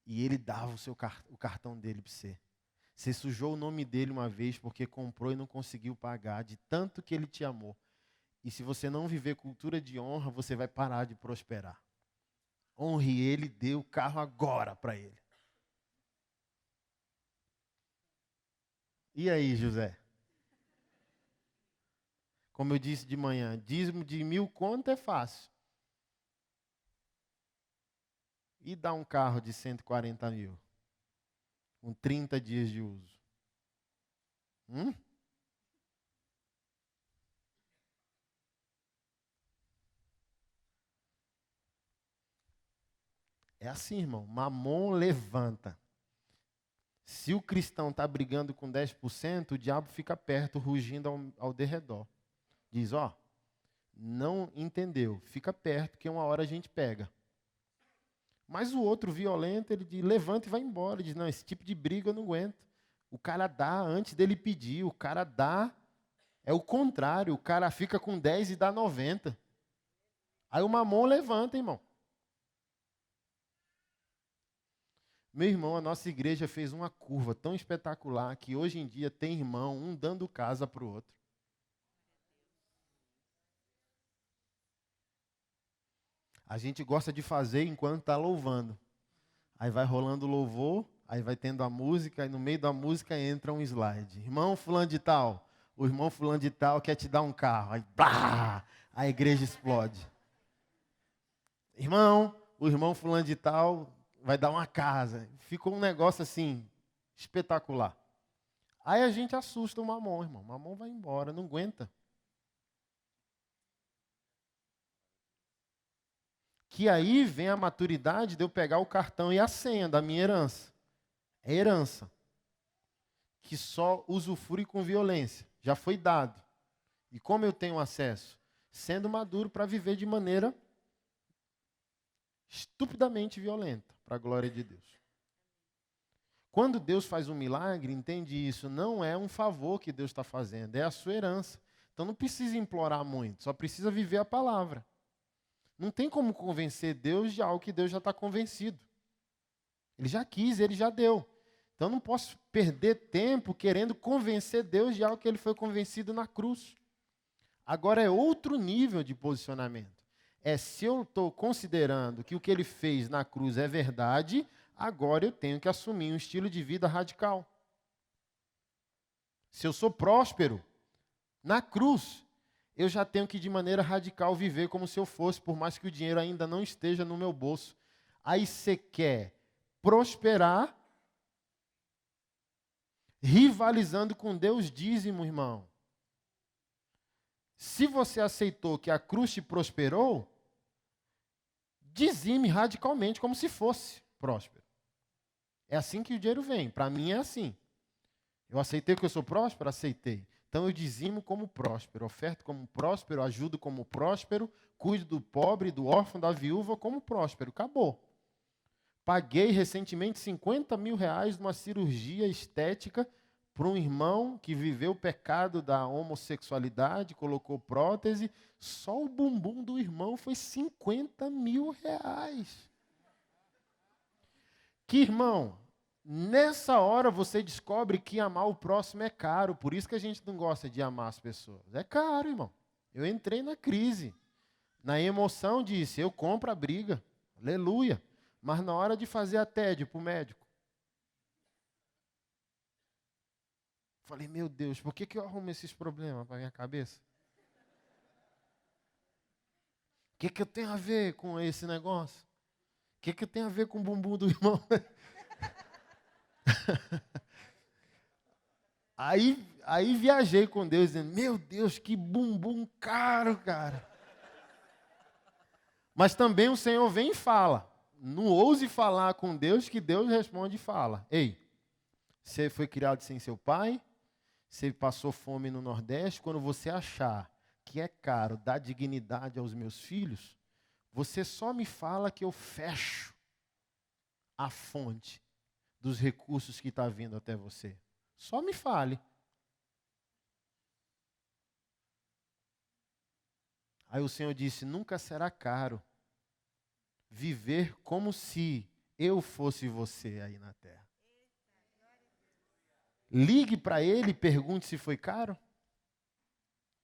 E ele dava o cartão dele para você. Você sujou o nome dele uma vez porque comprou e não conseguiu pagar, de tanto que ele te amou. E se você não viver cultura de honra, você vai parar de prosperar. Honre ele, dê o carro agora para ele. E aí, José? Como eu disse de manhã, dízimo de 1.000 conto é fácil. E dar um carro de 140 mil? Com 30 dias de uso. É assim, irmão. Mamon levanta. Se o cristão está brigando com 10%, o diabo fica perto, rugindo ao derredor. Diz, ó, não entendeu, fica perto que uma hora a gente pega. Mas o outro violento, ele diz, levanta e vai embora. Ele diz, não, esse tipo de briga eu não aguento. O cara dá antes dele pedir, o cara dá, é o contrário, o cara fica com 10 e dá 90. Aí o mamon levanta, irmão. Meu irmão, a nossa igreja fez uma curva tão espetacular que hoje em dia tem irmão, um dando casa para o outro. A gente gosta de fazer enquanto está louvando. Aí vai rolando o louvor, aí vai tendo a música, e no meio da música entra um slide. Irmão fulano de tal, o irmão fulano de tal quer te dar um carro. Aí, blá, a igreja explode. Irmão, o irmão fulano de tal vai dar uma casa. Ficou um negócio assim, espetacular. Aí a gente assusta o mamon, irmão. O mamon vai embora, não aguenta. Que aí vem a maturidade de eu pegar o cartão e a senha da minha herança. É herança. Que só usufrui com violência. Já foi dado. E como eu tenho acesso? Sendo maduro para viver de maneira estupidamente violenta, para a glória de Deus. Quando Deus faz um milagre, entende isso, não é um favor que Deus está fazendo, é a sua herança. Então não precisa implorar muito, só precisa viver a palavra. Não tem como convencer Deus de algo que Deus já está convencido. Ele já quis, ele já deu. Então não posso perder tempo querendo convencer Deus de algo que ele foi convencido na cruz. Agora é outro nível de posicionamento. É se eu estou considerando que o que ele fez na cruz é verdade, agora eu tenho que assumir um estilo de vida radical. Se eu sou próspero, na cruz, eu já tenho que de maneira radical viver como se eu fosse, por mais que o dinheiro ainda não esteja no meu bolso. Aí você quer prosperar, rivalizando com Deus dízimo, irmão. Se você aceitou que a cruz te prosperou, dizime radicalmente como se fosse próspero. É assim que o dinheiro vem. Para mim é assim. Eu aceitei que eu sou próspero? Aceitei. Então eu dizimo como próspero, oferto como próspero, ajudo como próspero, cuido do pobre, do órfão, da viúva como próspero. Acabou. Paguei recentemente R$ 50.000 numa cirurgia estética para um irmão que viveu o pecado da homossexualidade, colocou prótese. Só o bumbum do irmão foi R$ 50.000. Que irmão, nessa hora você descobre que amar o próximo é caro. Por isso que a gente não gosta de amar as pessoas. É caro, irmão. Eu entrei na crise. Na emoção disse, eu compro a briga. Aleluia. Mas na hora de fazer a TED para o médico, falei, meu Deus, por que eu arrumo esses problemas para minha cabeça? O que eu tenho a ver com esse negócio? O que eu tenho a ver com o bumbum do irmão? Aí viajei com Deus, dizendo, meu Deus, que bumbum caro, cara. Mas também o Senhor vem e fala. Não ouse falar com Deus, que Deus responde e fala. Ei, você foi criado sem seu pai, você passou fome no Nordeste, quando você achar que é caro dar dignidade aos meus filhos, você só me fala que eu fecho a fonte dos recursos que está vindo até você. Só me fale. Aí o Senhor disse, nunca será caro viver como se eu fosse você aí na terra. Ligue para ele e pergunte se foi caro.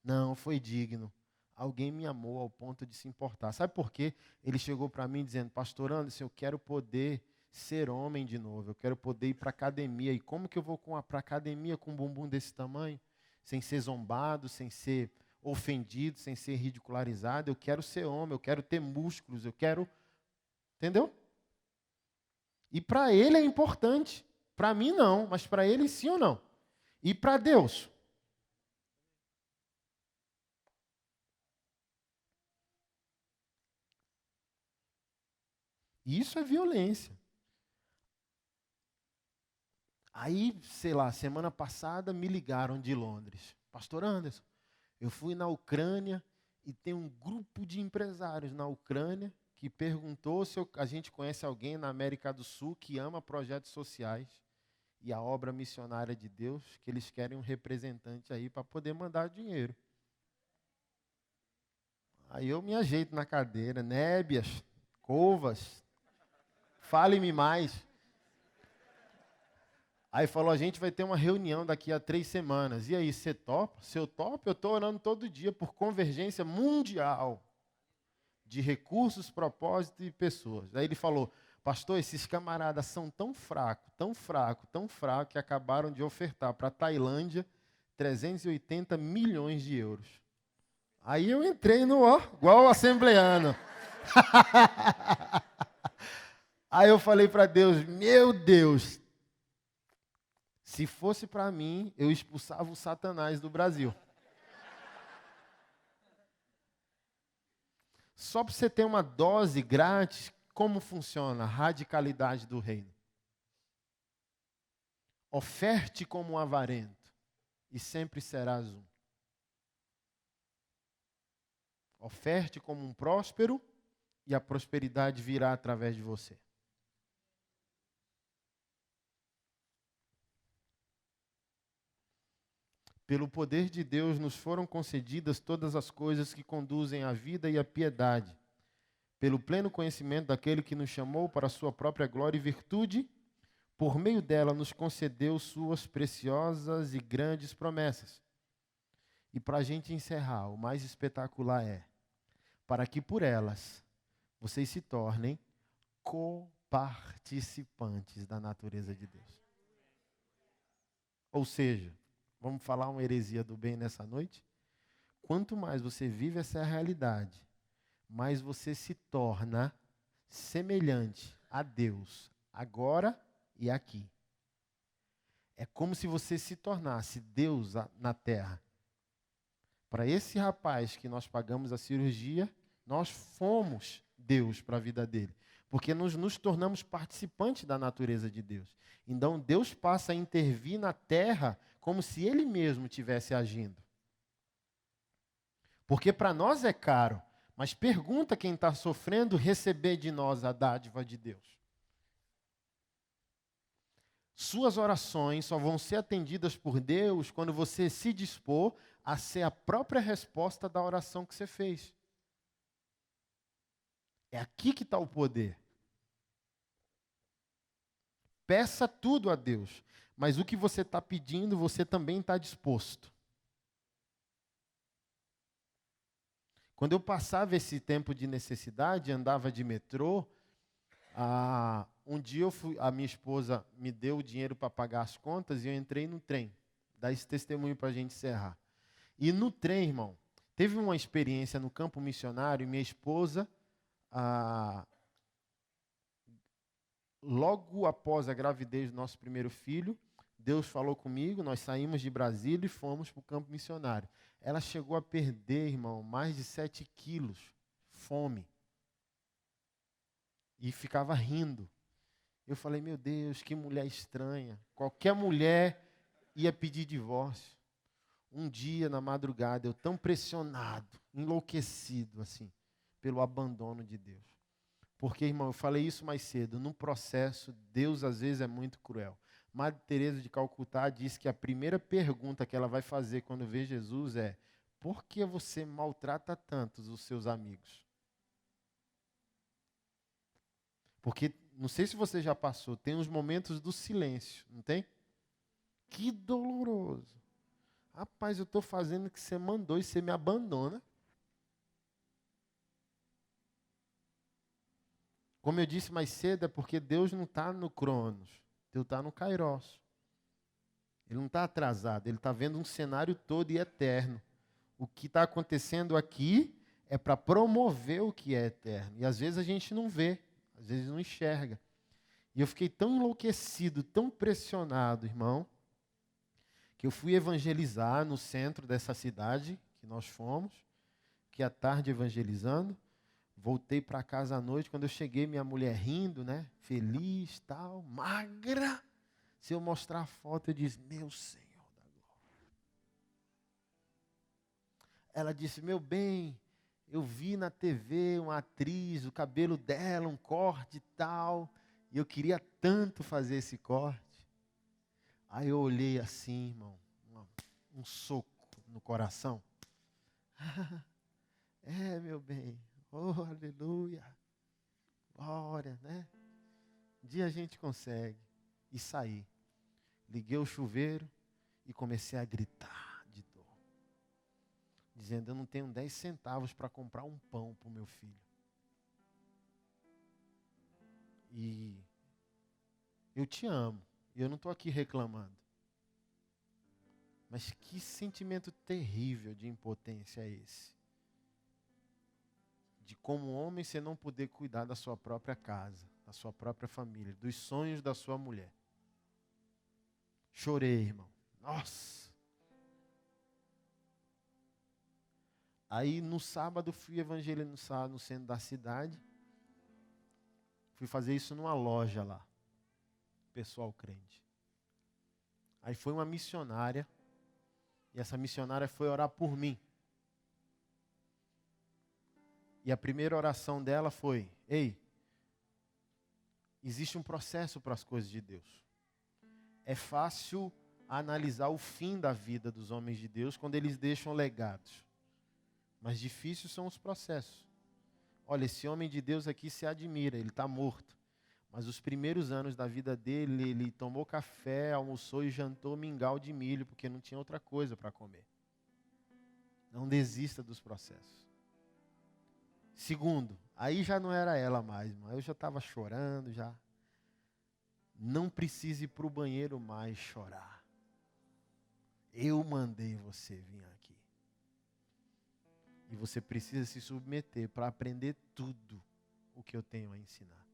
Não, foi digno. Alguém me amou ao ponto de se importar. Sabe por quê? Ele chegou para mim dizendo, pastor Anderson, eu quero poder ser homem de novo. Eu quero poder ir para a academia. E como que eu vou para a academia com um bumbum desse tamanho? Sem ser zombado, sem ser ofendido, sem ser ridicularizado. Eu quero ser homem, eu quero ter músculos, eu quero... Entendeu? E para ele é importante. Para mim não, mas para ele sim ou não? E para Deus? Isso é violência. Aí, sei lá, semana passada me ligaram de Londres. Pastor Anderson, eu fui na Ucrânia e tem um grupo de empresários na Ucrânia que perguntou se a gente conhece alguém na América do Sul que ama projetos sociais e a obra missionária de Deus, que eles querem um representante aí para poder mandar dinheiro. Aí eu me ajeito na cadeira, nébias, covas, fale-me mais. Aí falou, a gente vai ter uma reunião daqui a 3 semanas. E aí, você topa? Se eu topo, eu estou orando todo dia por convergência mundial de recursos, propósitos e pessoas. Aí ele falou, pastor, esses camaradas são tão fracos, que acabaram de ofertar para a Tailândia 380 milhões de euros. Aí eu entrei no ó, igual o assembleano. Aí eu falei para Deus, meu Deus, se fosse para mim, eu expulsava o Satanás do Brasil. Só para você ter uma dose grátis, como funciona a radicalidade do reino. Oferte como um avarento e sempre serás um. Oferte como um próspero e a prosperidade virá através de você. Pelo poder de Deus nos foram concedidas todas as coisas que conduzem à vida e à piedade, pelo pleno conhecimento daquele que nos chamou para a sua própria glória e virtude, por meio dela nos concedeu suas preciosas e grandes promessas. E para a gente encerrar, o mais espetacular é, para que por elas vocês se tornem coparticipantes da natureza de Deus. Ou seja, vamos falar uma heresia do bem nessa noite? Quanto mais você vive essa realidade, mais você se torna semelhante a Deus, agora e aqui. É como se você se tornasse Deus na terra. Para esse rapaz que nós pagamos a cirurgia, nós fomos Deus para a vida dele. Porque nos tornamos participantes da natureza de Deus. Então, Deus passa a intervir na terra como se ele mesmo estivesse agindo. Porque para nós é caro, mas pergunta quem está sofrendo receber de nós a dádiva de Deus. Suas orações só vão ser atendidas por Deus quando você se dispor a ser a própria resposta da oração que você fez. É aqui que está o poder. Peça tudo a Deus, mas o que você está pedindo, você também está disposto. Quando eu passava esse tempo de necessidade, andava de metrô, um dia a minha esposa me deu o dinheiro para pagar as contas e eu entrei no trem. Dá esse testemunho para a gente encerrar. E no trem, irmão, teve uma experiência no campo missionário e minha esposa, logo após a gravidez do nosso primeiro filho, Deus falou comigo, nós saímos de Brasília e fomos para o campo missionário. Ela chegou a perder, irmão, mais de 7 quilos, fome. E ficava rindo. Eu falei, meu Deus, que mulher estranha. Qualquer mulher ia pedir divórcio. Um dia, na madrugada, eu tão pressionado, enlouquecido, assim, pelo abandono de Deus. Porque, irmão, eu falei isso mais cedo, no processo, Deus às vezes é muito cruel. Madre Teresa de Calcutá diz que a primeira pergunta que ela vai fazer quando vê Jesus é: por que você maltrata tantos os seus amigos? Porque, não sei se você já passou, tem os momentos do silêncio, não tem? Que doloroso. Rapaz, eu estou fazendo o que você mandou e você me abandona. Como eu disse mais cedo, é porque Deus não está no Cronos, Deus está no Kairos. Ele não está atrasado, ele está vendo um cenário todo e eterno. O que está acontecendo aqui é para promover o que é eterno. E às vezes a gente não vê, às vezes não enxerga. E eu fiquei tão enlouquecido, tão pressionado, irmão, que eu fui evangelizar no centro dessa cidade que nós fomos, que à tarde evangelizando. Voltei para casa à noite, quando eu cheguei, minha mulher rindo, né? Feliz, tal, magra. Se eu mostrar a foto, eu disse, meu Senhor da glória. Ela disse, meu bem, eu vi na TV uma atriz, o cabelo dela, um corte e tal, e eu queria tanto fazer esse corte. Aí eu olhei assim, irmão, um soco no coração. É, meu bem. Oh, aleluia. Glória, né? Um dia a gente consegue. E saí. Liguei o chuveiro e comecei a gritar de dor. Dizendo, eu não tenho 10 centavos para comprar um pão para o meu filho. E eu te amo. E eu não estou aqui reclamando. Mas que sentimento terrível de impotência é esse? De como homem você não poder cuidar da sua própria casa, da sua própria família, dos sonhos da sua mulher. Chorei, irmão. Nossa! Aí no sábado fui evangelizar no centro da cidade. Fui fazer isso numa loja lá. Pessoal crente. Aí foi uma missionária. E essa missionária foi orar por mim. E a primeira oração dela foi: ei, existe um processo para as coisas de Deus. É fácil analisar o fim da vida dos homens de Deus quando eles deixam legados. Mas difíceis são os processos. Olha, esse homem de Deus aqui se admira, ele está morto. Mas os primeiros anos da vida dele, ele tomou café, almoçou e jantou mingau de milho, porque não tinha outra coisa para comer. Não desista dos processos. Segundo, aí já não era ela mais, irmão. Eu já estava chorando, já. Não precise ir para o banheiro mais chorar. Eu mandei você vir aqui. E você precisa se submeter para aprender tudo o que eu tenho a ensinar.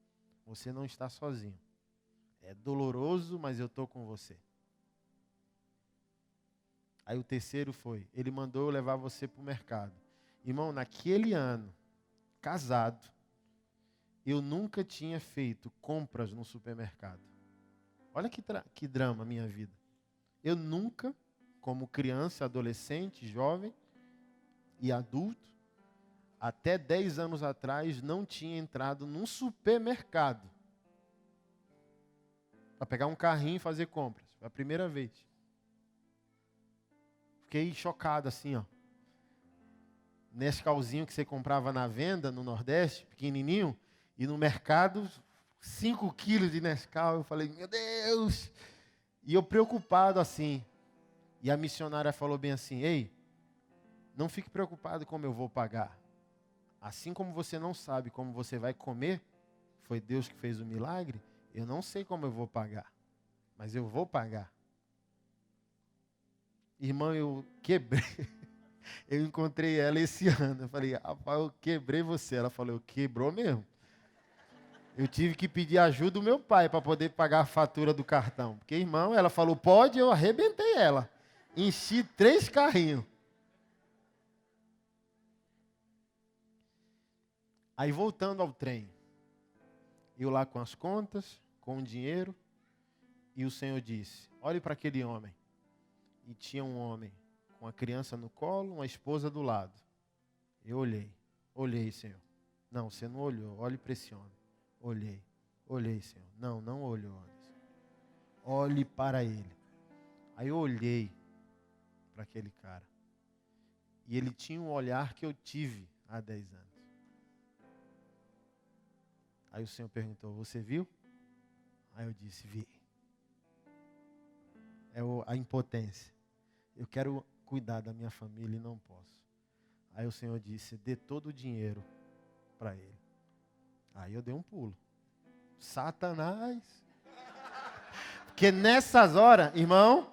Você não está sozinho. É doloroso, mas eu estou com você. Aí o terceiro foi, ele mandou eu levar você para o mercado. Irmão, naquele ano, casado, eu nunca tinha feito compras no supermercado. Olha que drama a minha vida. Eu nunca como criança, adolescente, jovem e adulto, até 10 anos atrás não tinha entrado num supermercado para pegar um carrinho e fazer compras. Foi a primeira vez. Fiquei chocado assim, ó. Nescauzinho que você comprava na venda no Nordeste, pequenininho, e no mercado, 5 quilos de Nescau. Eu falei, meu Deus! E eu preocupado assim. E a missionária falou bem assim, ei, não fique preocupado como eu vou pagar. Assim como você não sabe como você vai comer, foi Deus que fez o milagre, eu não sei como eu vou pagar, mas eu vou pagar. Irmão, eu quebrei. Eu encontrei ela esse ano. Eu falei, rapaz, eu quebrei você. Ela falou, eu quebrou mesmo. Eu tive que pedir ajuda do meu pai para poder pagar a fatura do cartão. Porque, irmão, ela falou, pode, eu arrebentei ela. Enchi 3 carrinhos. Aí, voltando ao trem. Eu lá com as contas, com o dinheiro. E o Senhor disse, olhe para aquele homem. E tinha um homem com a criança no colo, uma esposa do lado. Eu olhei, Senhor. Não, você não olhou, olhe para esse homem. Olhei, Senhor. Não olhou, Anderson. Olhe para ele. Aí eu olhei para aquele cara. E ele tinha um olhar que eu tive há 10 anos. Aí o Senhor perguntou, você viu? Aí eu disse, vi. É a impotência. Eu quero cuidar da minha família e não posso. Aí o Senhor disse, dê todo o dinheiro para ele. Aí eu dei um pulo. Satanás. Porque nessas horas, irmão,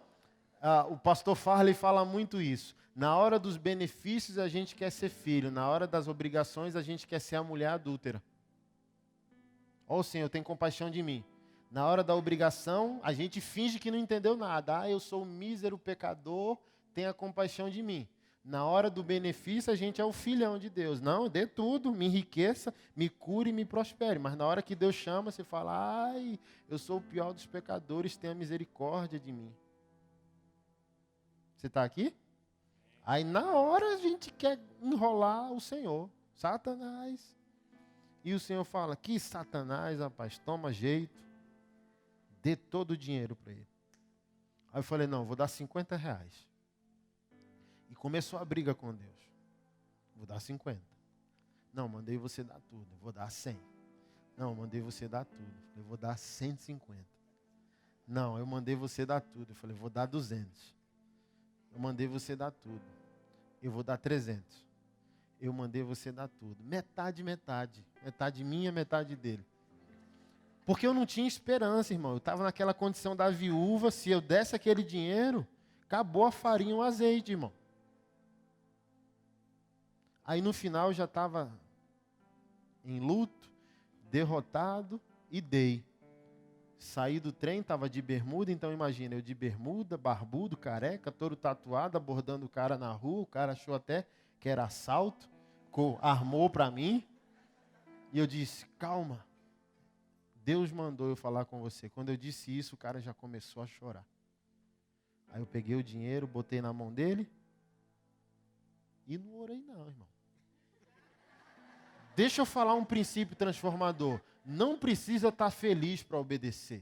o pastor Farley fala muito isso. Na hora dos benefícios a gente quer ser filho. Na hora das obrigações a gente quer ser a mulher adúltera. Ó, Senhor, tem compaixão de mim. Na hora da obrigação, a gente finge que não entendeu nada. Ah, eu sou um mísero pecador, tenha compaixão de mim. Na hora do benefício, a gente é o filhão de Deus. Não, dê tudo, me enriqueça, me cure e me prospere. Mas na hora que Deus chama, você fala, ai, eu sou o pior dos pecadores, tenha misericórdia de mim. Você está aqui? Aí na hora a gente quer enrolar o Senhor. Satanás. E o Senhor fala, que Satanás, rapaz, toma jeito. Dê todo o dinheiro para ele. Aí eu falei, não, vou dar 50 reais. E começou a briga com Deus. Vou dar 50. Não, mandei você dar tudo. Vou dar 100. Não, mandei você dar tudo. Eu vou dar 150. Não, eu mandei você dar tudo. Eu falei, vou dar 200. Eu mandei você dar tudo. Eu vou dar 300. Eu mandei você dar tudo. Metade, metade. Metade minha, metade dele. Porque eu não tinha esperança, irmão. Eu estava naquela condição da viúva. Se eu desse aquele dinheiro, acabou a farinha e o azeite, irmão. Aí no final eu já estava em luto, derrotado e dei. Saí do trem, estava de bermuda, então imagina, eu de bermuda, barbudo, careca, todo tatuado, abordando o cara na rua. O cara achou até que era assalto, armou para mim. E eu disse, calma. Deus mandou eu falar com você. Quando eu disse isso, o cara já começou a chorar. Aí eu peguei o dinheiro, botei na mão dele e não orei não, irmão. Deixa eu falar um princípio transformador. Não precisa estar feliz para obedecer.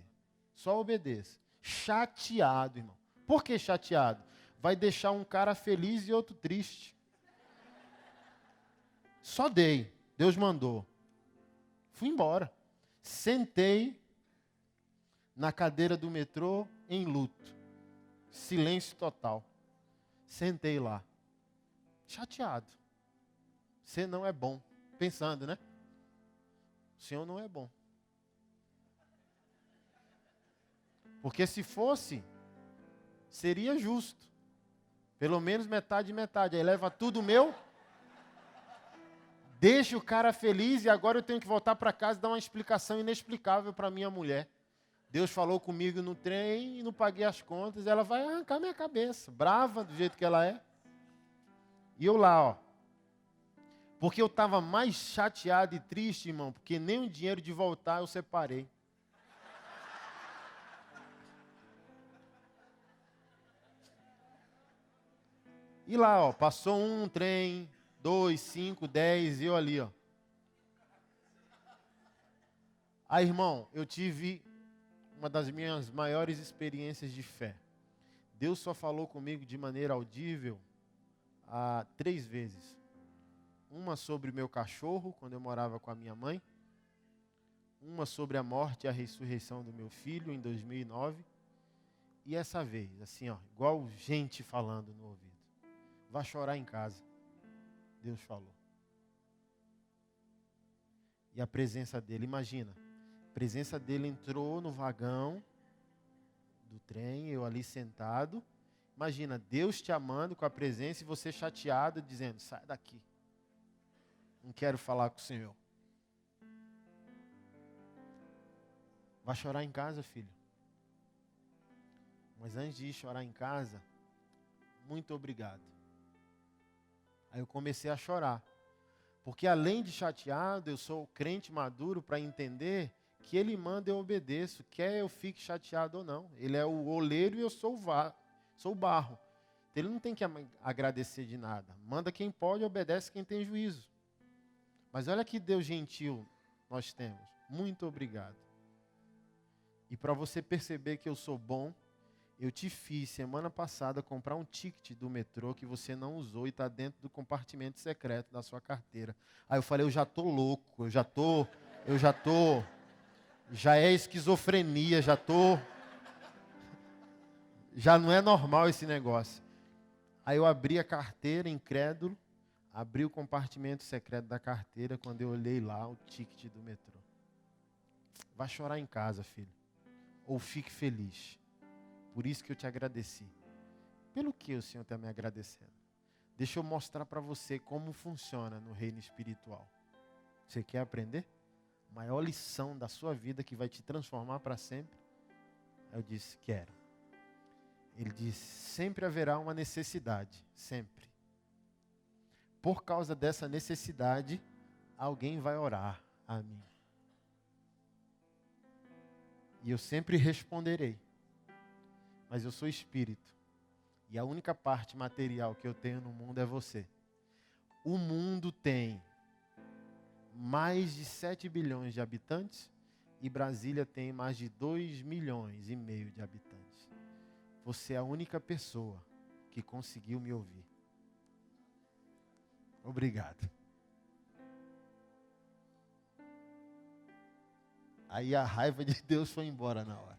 Só obedeça. Chateado, irmão. Por que chateado? Vai deixar um cara feliz e outro triste. Só dei. Deus mandou. Fui embora. Sentei na cadeira do metrô em luto. Silêncio total. Sentei lá. Chateado. Você não é bom. Pensando, né? O Senhor não é bom. Porque se fosse, seria justo. Pelo menos metade e metade. Aí leva tudo meu. Deixa o cara feliz e agora eu tenho que voltar para casa e dar uma explicação inexplicável para minha mulher. Deus falou comigo no trem e não paguei as contas. Ela vai arrancar minha cabeça. Brava do jeito que ela é. E eu lá, ó. Porque eu estava mais chateado e triste, irmão, porque nem o dinheiro de voltar eu separei. E lá, ó, passou um trem, 2, 5, 10, e eu ali, ó. Aí, irmão, eu tive uma das minhas maiores experiências de fé. Deus só falou comigo de maneira audível 3 vezes. Uma sobre o meu cachorro, quando eu morava com a minha mãe. Uma sobre a morte e a ressurreição do meu filho, em 2009. E essa vez, assim, ó, igual gente falando no ouvido. Vá chorar em casa. Deus falou. E a presença dele, imagina. A presença dele entrou no vagão do trem, eu ali sentado. Imagina, Deus te amando com a presença e você chateado, dizendo, sai daqui. Não quero falar com o Senhor. Vai chorar em casa, filho. Mas antes de ir chorar em casa, muito obrigado. Aí eu comecei a chorar. Porque além de chateado, eu sou crente maduro para entender que Ele manda e eu obedeço, quer eu fique chateado ou não. Ele é o oleiro e eu sou o barro. Então, Ele não tem que agradecer de nada. Manda quem pode, obedece quem tem juízo. Mas olha que Deus gentil nós temos. Muito obrigado. E para você perceber que eu sou bom, eu te fiz semana passada comprar um ticket do metrô que você não usou e está dentro do compartimento secreto da sua carteira. Aí eu falei, eu já estou louco, já é esquizofrenia, já não é normal esse negócio. Aí eu abri a carteira, incrédulo, abri o compartimento secreto da carteira, quando eu olhei lá o ticket do metrô. Vai chorar em casa, filho, ou fique feliz. Por isso que eu te agradeci. Pelo que o Senhor está me agradecendo? Deixa eu mostrar para você como funciona no reino espiritual. Você quer aprender? A maior lição da sua vida que vai te transformar para sempre? Eu disse, quero. Ele disse, sempre haverá uma necessidade, sempre. Por causa dessa necessidade, alguém vai orar a mim. E eu sempre responderei. Mas eu sou espírito. E a única parte material que eu tenho no mundo é você. O mundo tem mais de 7 bilhões de habitantes e Brasília tem mais de 2,5 milhões de habitantes. Você é a única pessoa que conseguiu me ouvir. Obrigado. Aí a raiva de Deus foi embora na hora.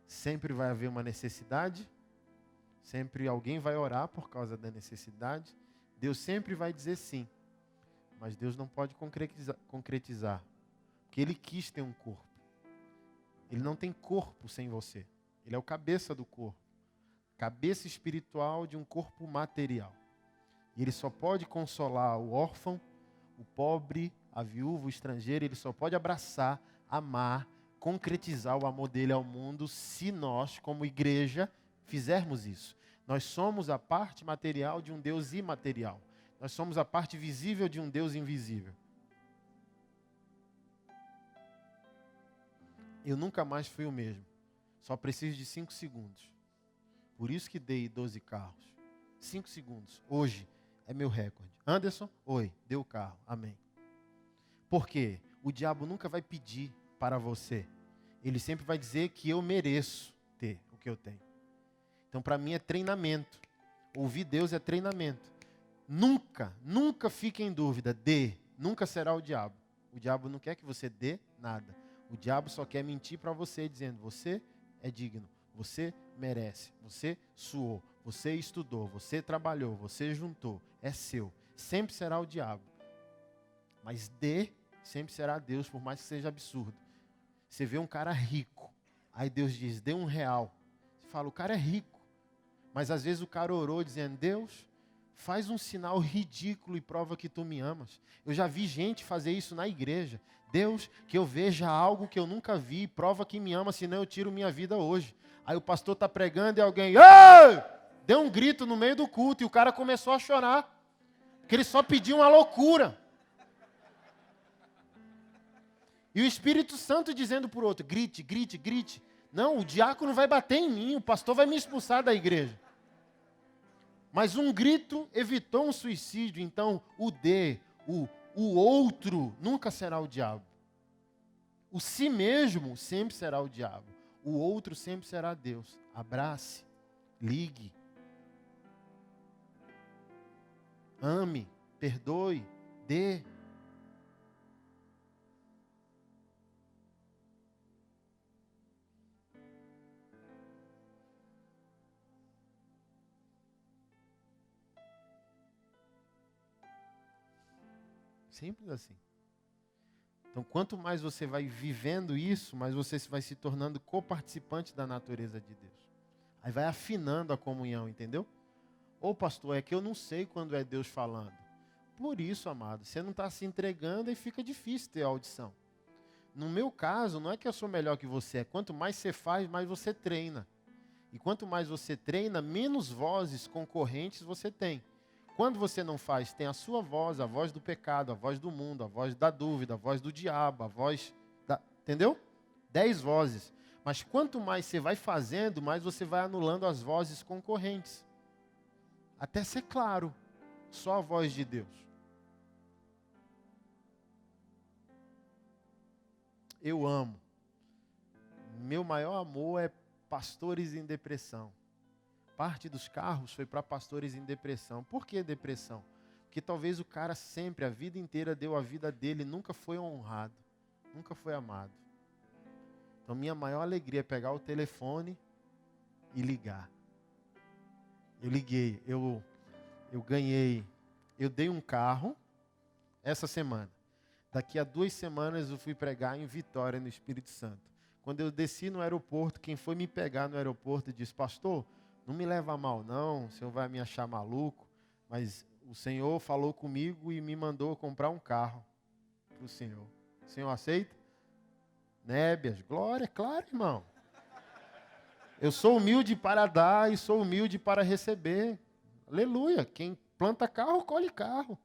Sempre vai haver uma necessidade, sempre alguém vai orar por causa da necessidade. Deus sempre vai dizer sim, mas Deus não pode concretizar, porque Ele quis ter um corpo. Ele não tem corpo sem você. Ele é o cabeça do corpo, cabeça espiritual de um corpo material. E Ele só pode consolar o órfão, o pobre, a viúva, o estrangeiro. Ele só pode abraçar, amar, concretizar o amor dele ao mundo se nós, como igreja, fizermos isso. Nós somos a parte material de um Deus imaterial. Nós somos a parte visível de um Deus invisível. Eu nunca mais fui o mesmo. Só preciso de 5 segundos. Por isso que dei 12 carros. 5 segundos. Hoje é meu recorde. Anderson, oi, deu o carro. Amém. Por quê? O diabo nunca vai pedir para você. Ele sempre vai dizer que eu mereço ter o que eu tenho. Então, para mim é treinamento. Ouvir Deus é treinamento. Nunca fique em dúvida. Dê. Nunca será o diabo. O diabo não quer que você dê nada. O diabo só quer mentir para você, dizendo, você é digno, você merece, você suou, você estudou, você trabalhou, você juntou, é seu. Sempre será o diabo. Mas dê, sempre será Deus, por mais que seja absurdo. Você vê um cara rico, aí Deus diz, dê R$1. Você fala, o cara é rico. Mas às vezes o cara orou dizendo, Deus, faz um sinal ridículo e prova que tu me amas. Eu já vi gente fazer isso na igreja. Deus, que eu veja algo que eu nunca vi, prova que me ama, senão eu tiro minha vida hoje. Aí o pastor está pregando e alguém, ei! Deu um grito no meio do culto e o cara começou a chorar. Porque ele só pediu uma loucura. E o Espírito Santo dizendo para o outro, grite. Não, o diácono vai bater em mim, o pastor vai me expulsar da igreja. Mas um grito evitou um suicídio. Então, o outro nunca será o diabo. O si mesmo sempre será o diabo. O outro sempre será Deus. Abrace, ligue, ame, perdoe, dê. Simples assim. Então, quanto mais você vai vivendo isso, mais você vai se tornando coparticipante da natureza de Deus. Aí vai afinando a comunhão, entendeu? Ô pastor, é que eu não sei quando é Deus falando. Por isso, amado, você não está se entregando e fica difícil ter audição. No meu caso, não é que eu sou melhor que você, é quanto mais você faz, mais você treina. E quanto mais você treina, menos vozes concorrentes você tem. Quando você não faz, tem a sua voz, a voz do pecado, a voz do mundo, a voz da dúvida, a voz do diabo, a voz da... Entendeu? 10 vozes. Mas quanto mais você vai fazendo, mais você vai anulando as vozes concorrentes. Até ser claro, só a voz de Deus. Eu amo. Meu maior amor é pastores em depressão. Parte dos carros foi para pastores em depressão. Por que depressão? Porque talvez o cara sempre, a vida inteira, deu a vida dele, nunca foi honrado, nunca foi amado. Então, minha maior alegria é pegar o telefone e ligar. Eu liguei, eu ganhei, eu dei um carro essa semana. Daqui a 2 semanas eu fui pregar em Vitória, no Espírito Santo. Quando eu desci no aeroporto, quem foi me pegar no aeroporto disse, pastor, não me leva a mal não, o senhor vai me achar maluco, mas o Senhor falou comigo e me mandou comprar um carro para o senhor. O senhor aceita? Nébias, glória, claro, irmão. Eu sou humilde para dar e sou humilde para receber. Aleluia. Quem planta carro, colhe carro.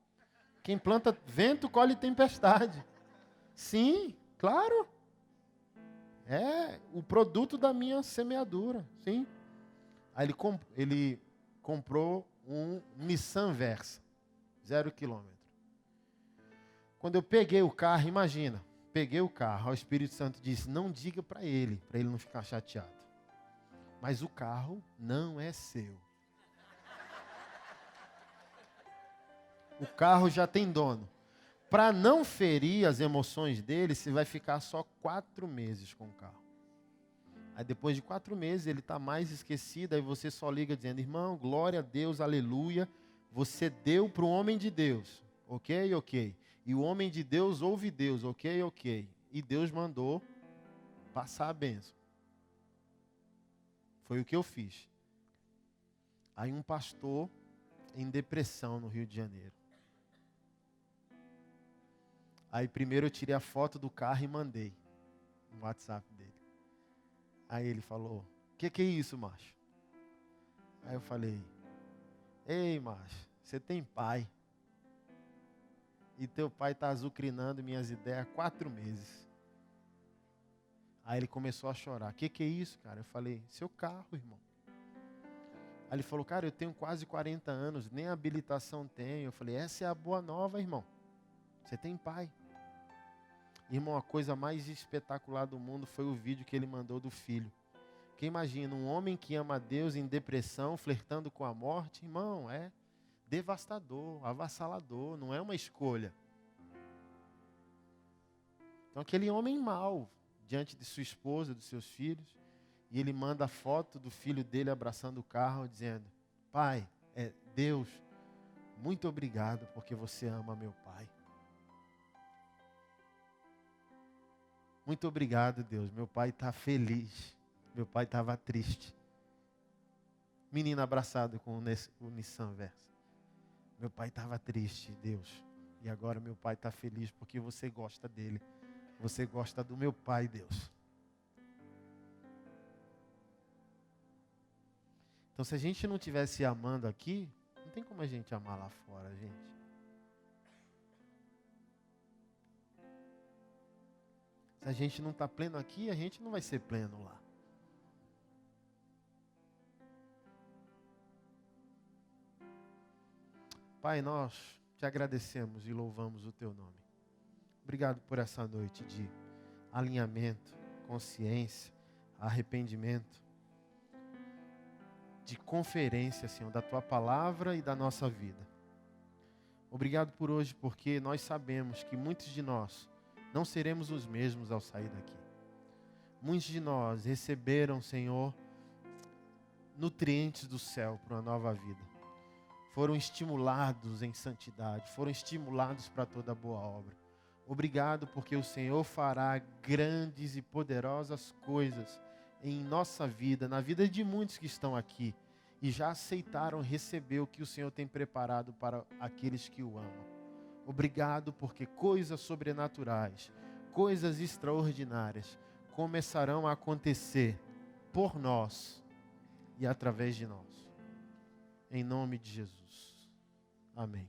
Quem planta vento, colhe tempestade. Sim, claro. É o produto da minha semeadura, sim. Aí ele comprou um Nissan Versa, 0 quilômetro. Quando eu peguei o carro, imagina, peguei o carro, o Espírito Santo disse, não diga para ele não ficar chateado. Mas o carro não é seu. O carro já tem dono. Para não ferir as emoções dele, você vai ficar só 4 meses com o carro. Aí depois de 4 meses ele está mais esquecido, aí você só liga dizendo, irmão, glória a Deus, aleluia, você deu para o homem de Deus, ok, ok. E o homem de Deus ouve Deus, ok, ok. E Deus mandou passar a bênção. Foi o que eu fiz. Aí um pastor em depressão no Rio de Janeiro. Aí primeiro eu tirei a foto do carro e mandei no WhatsApp dele. Aí ele falou, que é isso, macho? Aí eu falei, ei, macho, você tem pai. E teu pai está azucrinando minhas ideias há 4 meses. Aí ele começou a chorar. Que é isso, cara? Eu falei, seu carro, irmão. Aí ele falou, cara, eu tenho quase 40 anos, nem habilitação tenho. Eu falei, essa é a boa nova, irmão. Você tem pai. Irmão, a coisa mais espetacular do mundo foi o vídeo que ele mandou do filho. Porque imagina, um homem que ama a Deus em depressão, flertando com a morte, irmão, é devastador, avassalador, não é uma escolha. Então aquele homem mau, diante de sua esposa, dos seus filhos, e ele manda a foto do filho dele abraçando o carro, dizendo, pai, Deus, muito obrigado porque você ama meu pai. Muito obrigado, Deus. Meu pai está feliz. Meu pai estava triste. Menino abraçado com o Nissan Versa. Meu pai estava triste, Deus. E agora meu pai está feliz porque você gosta dele. Você gosta do meu pai, Deus. Então, se a gente não estivesse amando aqui, não tem como a gente amar lá fora, gente. Se a gente não está pleno aqui, a gente não vai ser pleno lá. Pai, nós te agradecemos e louvamos o teu nome. Obrigado por essa noite de alinhamento, consciência, arrependimento, de conferência, Senhor, da tua palavra e da nossa vida. Obrigado por hoje, porque nós sabemos que muitos de nós não seremos os mesmos ao sair daqui. Muitos de nós receberam, Senhor, nutrientes do céu para uma nova vida. Foram estimulados em santidade, foram estimulados para toda boa obra. Obrigado porque o Senhor fará grandes e poderosas coisas em nossa vida, na vida de muitos que estão aqui e já aceitaram receber o que o Senhor tem preparado para aqueles que o amam. Obrigado porque coisas sobrenaturais, coisas extraordinárias começarão a acontecer por nós e através de nós. Em nome de Jesus. Amém.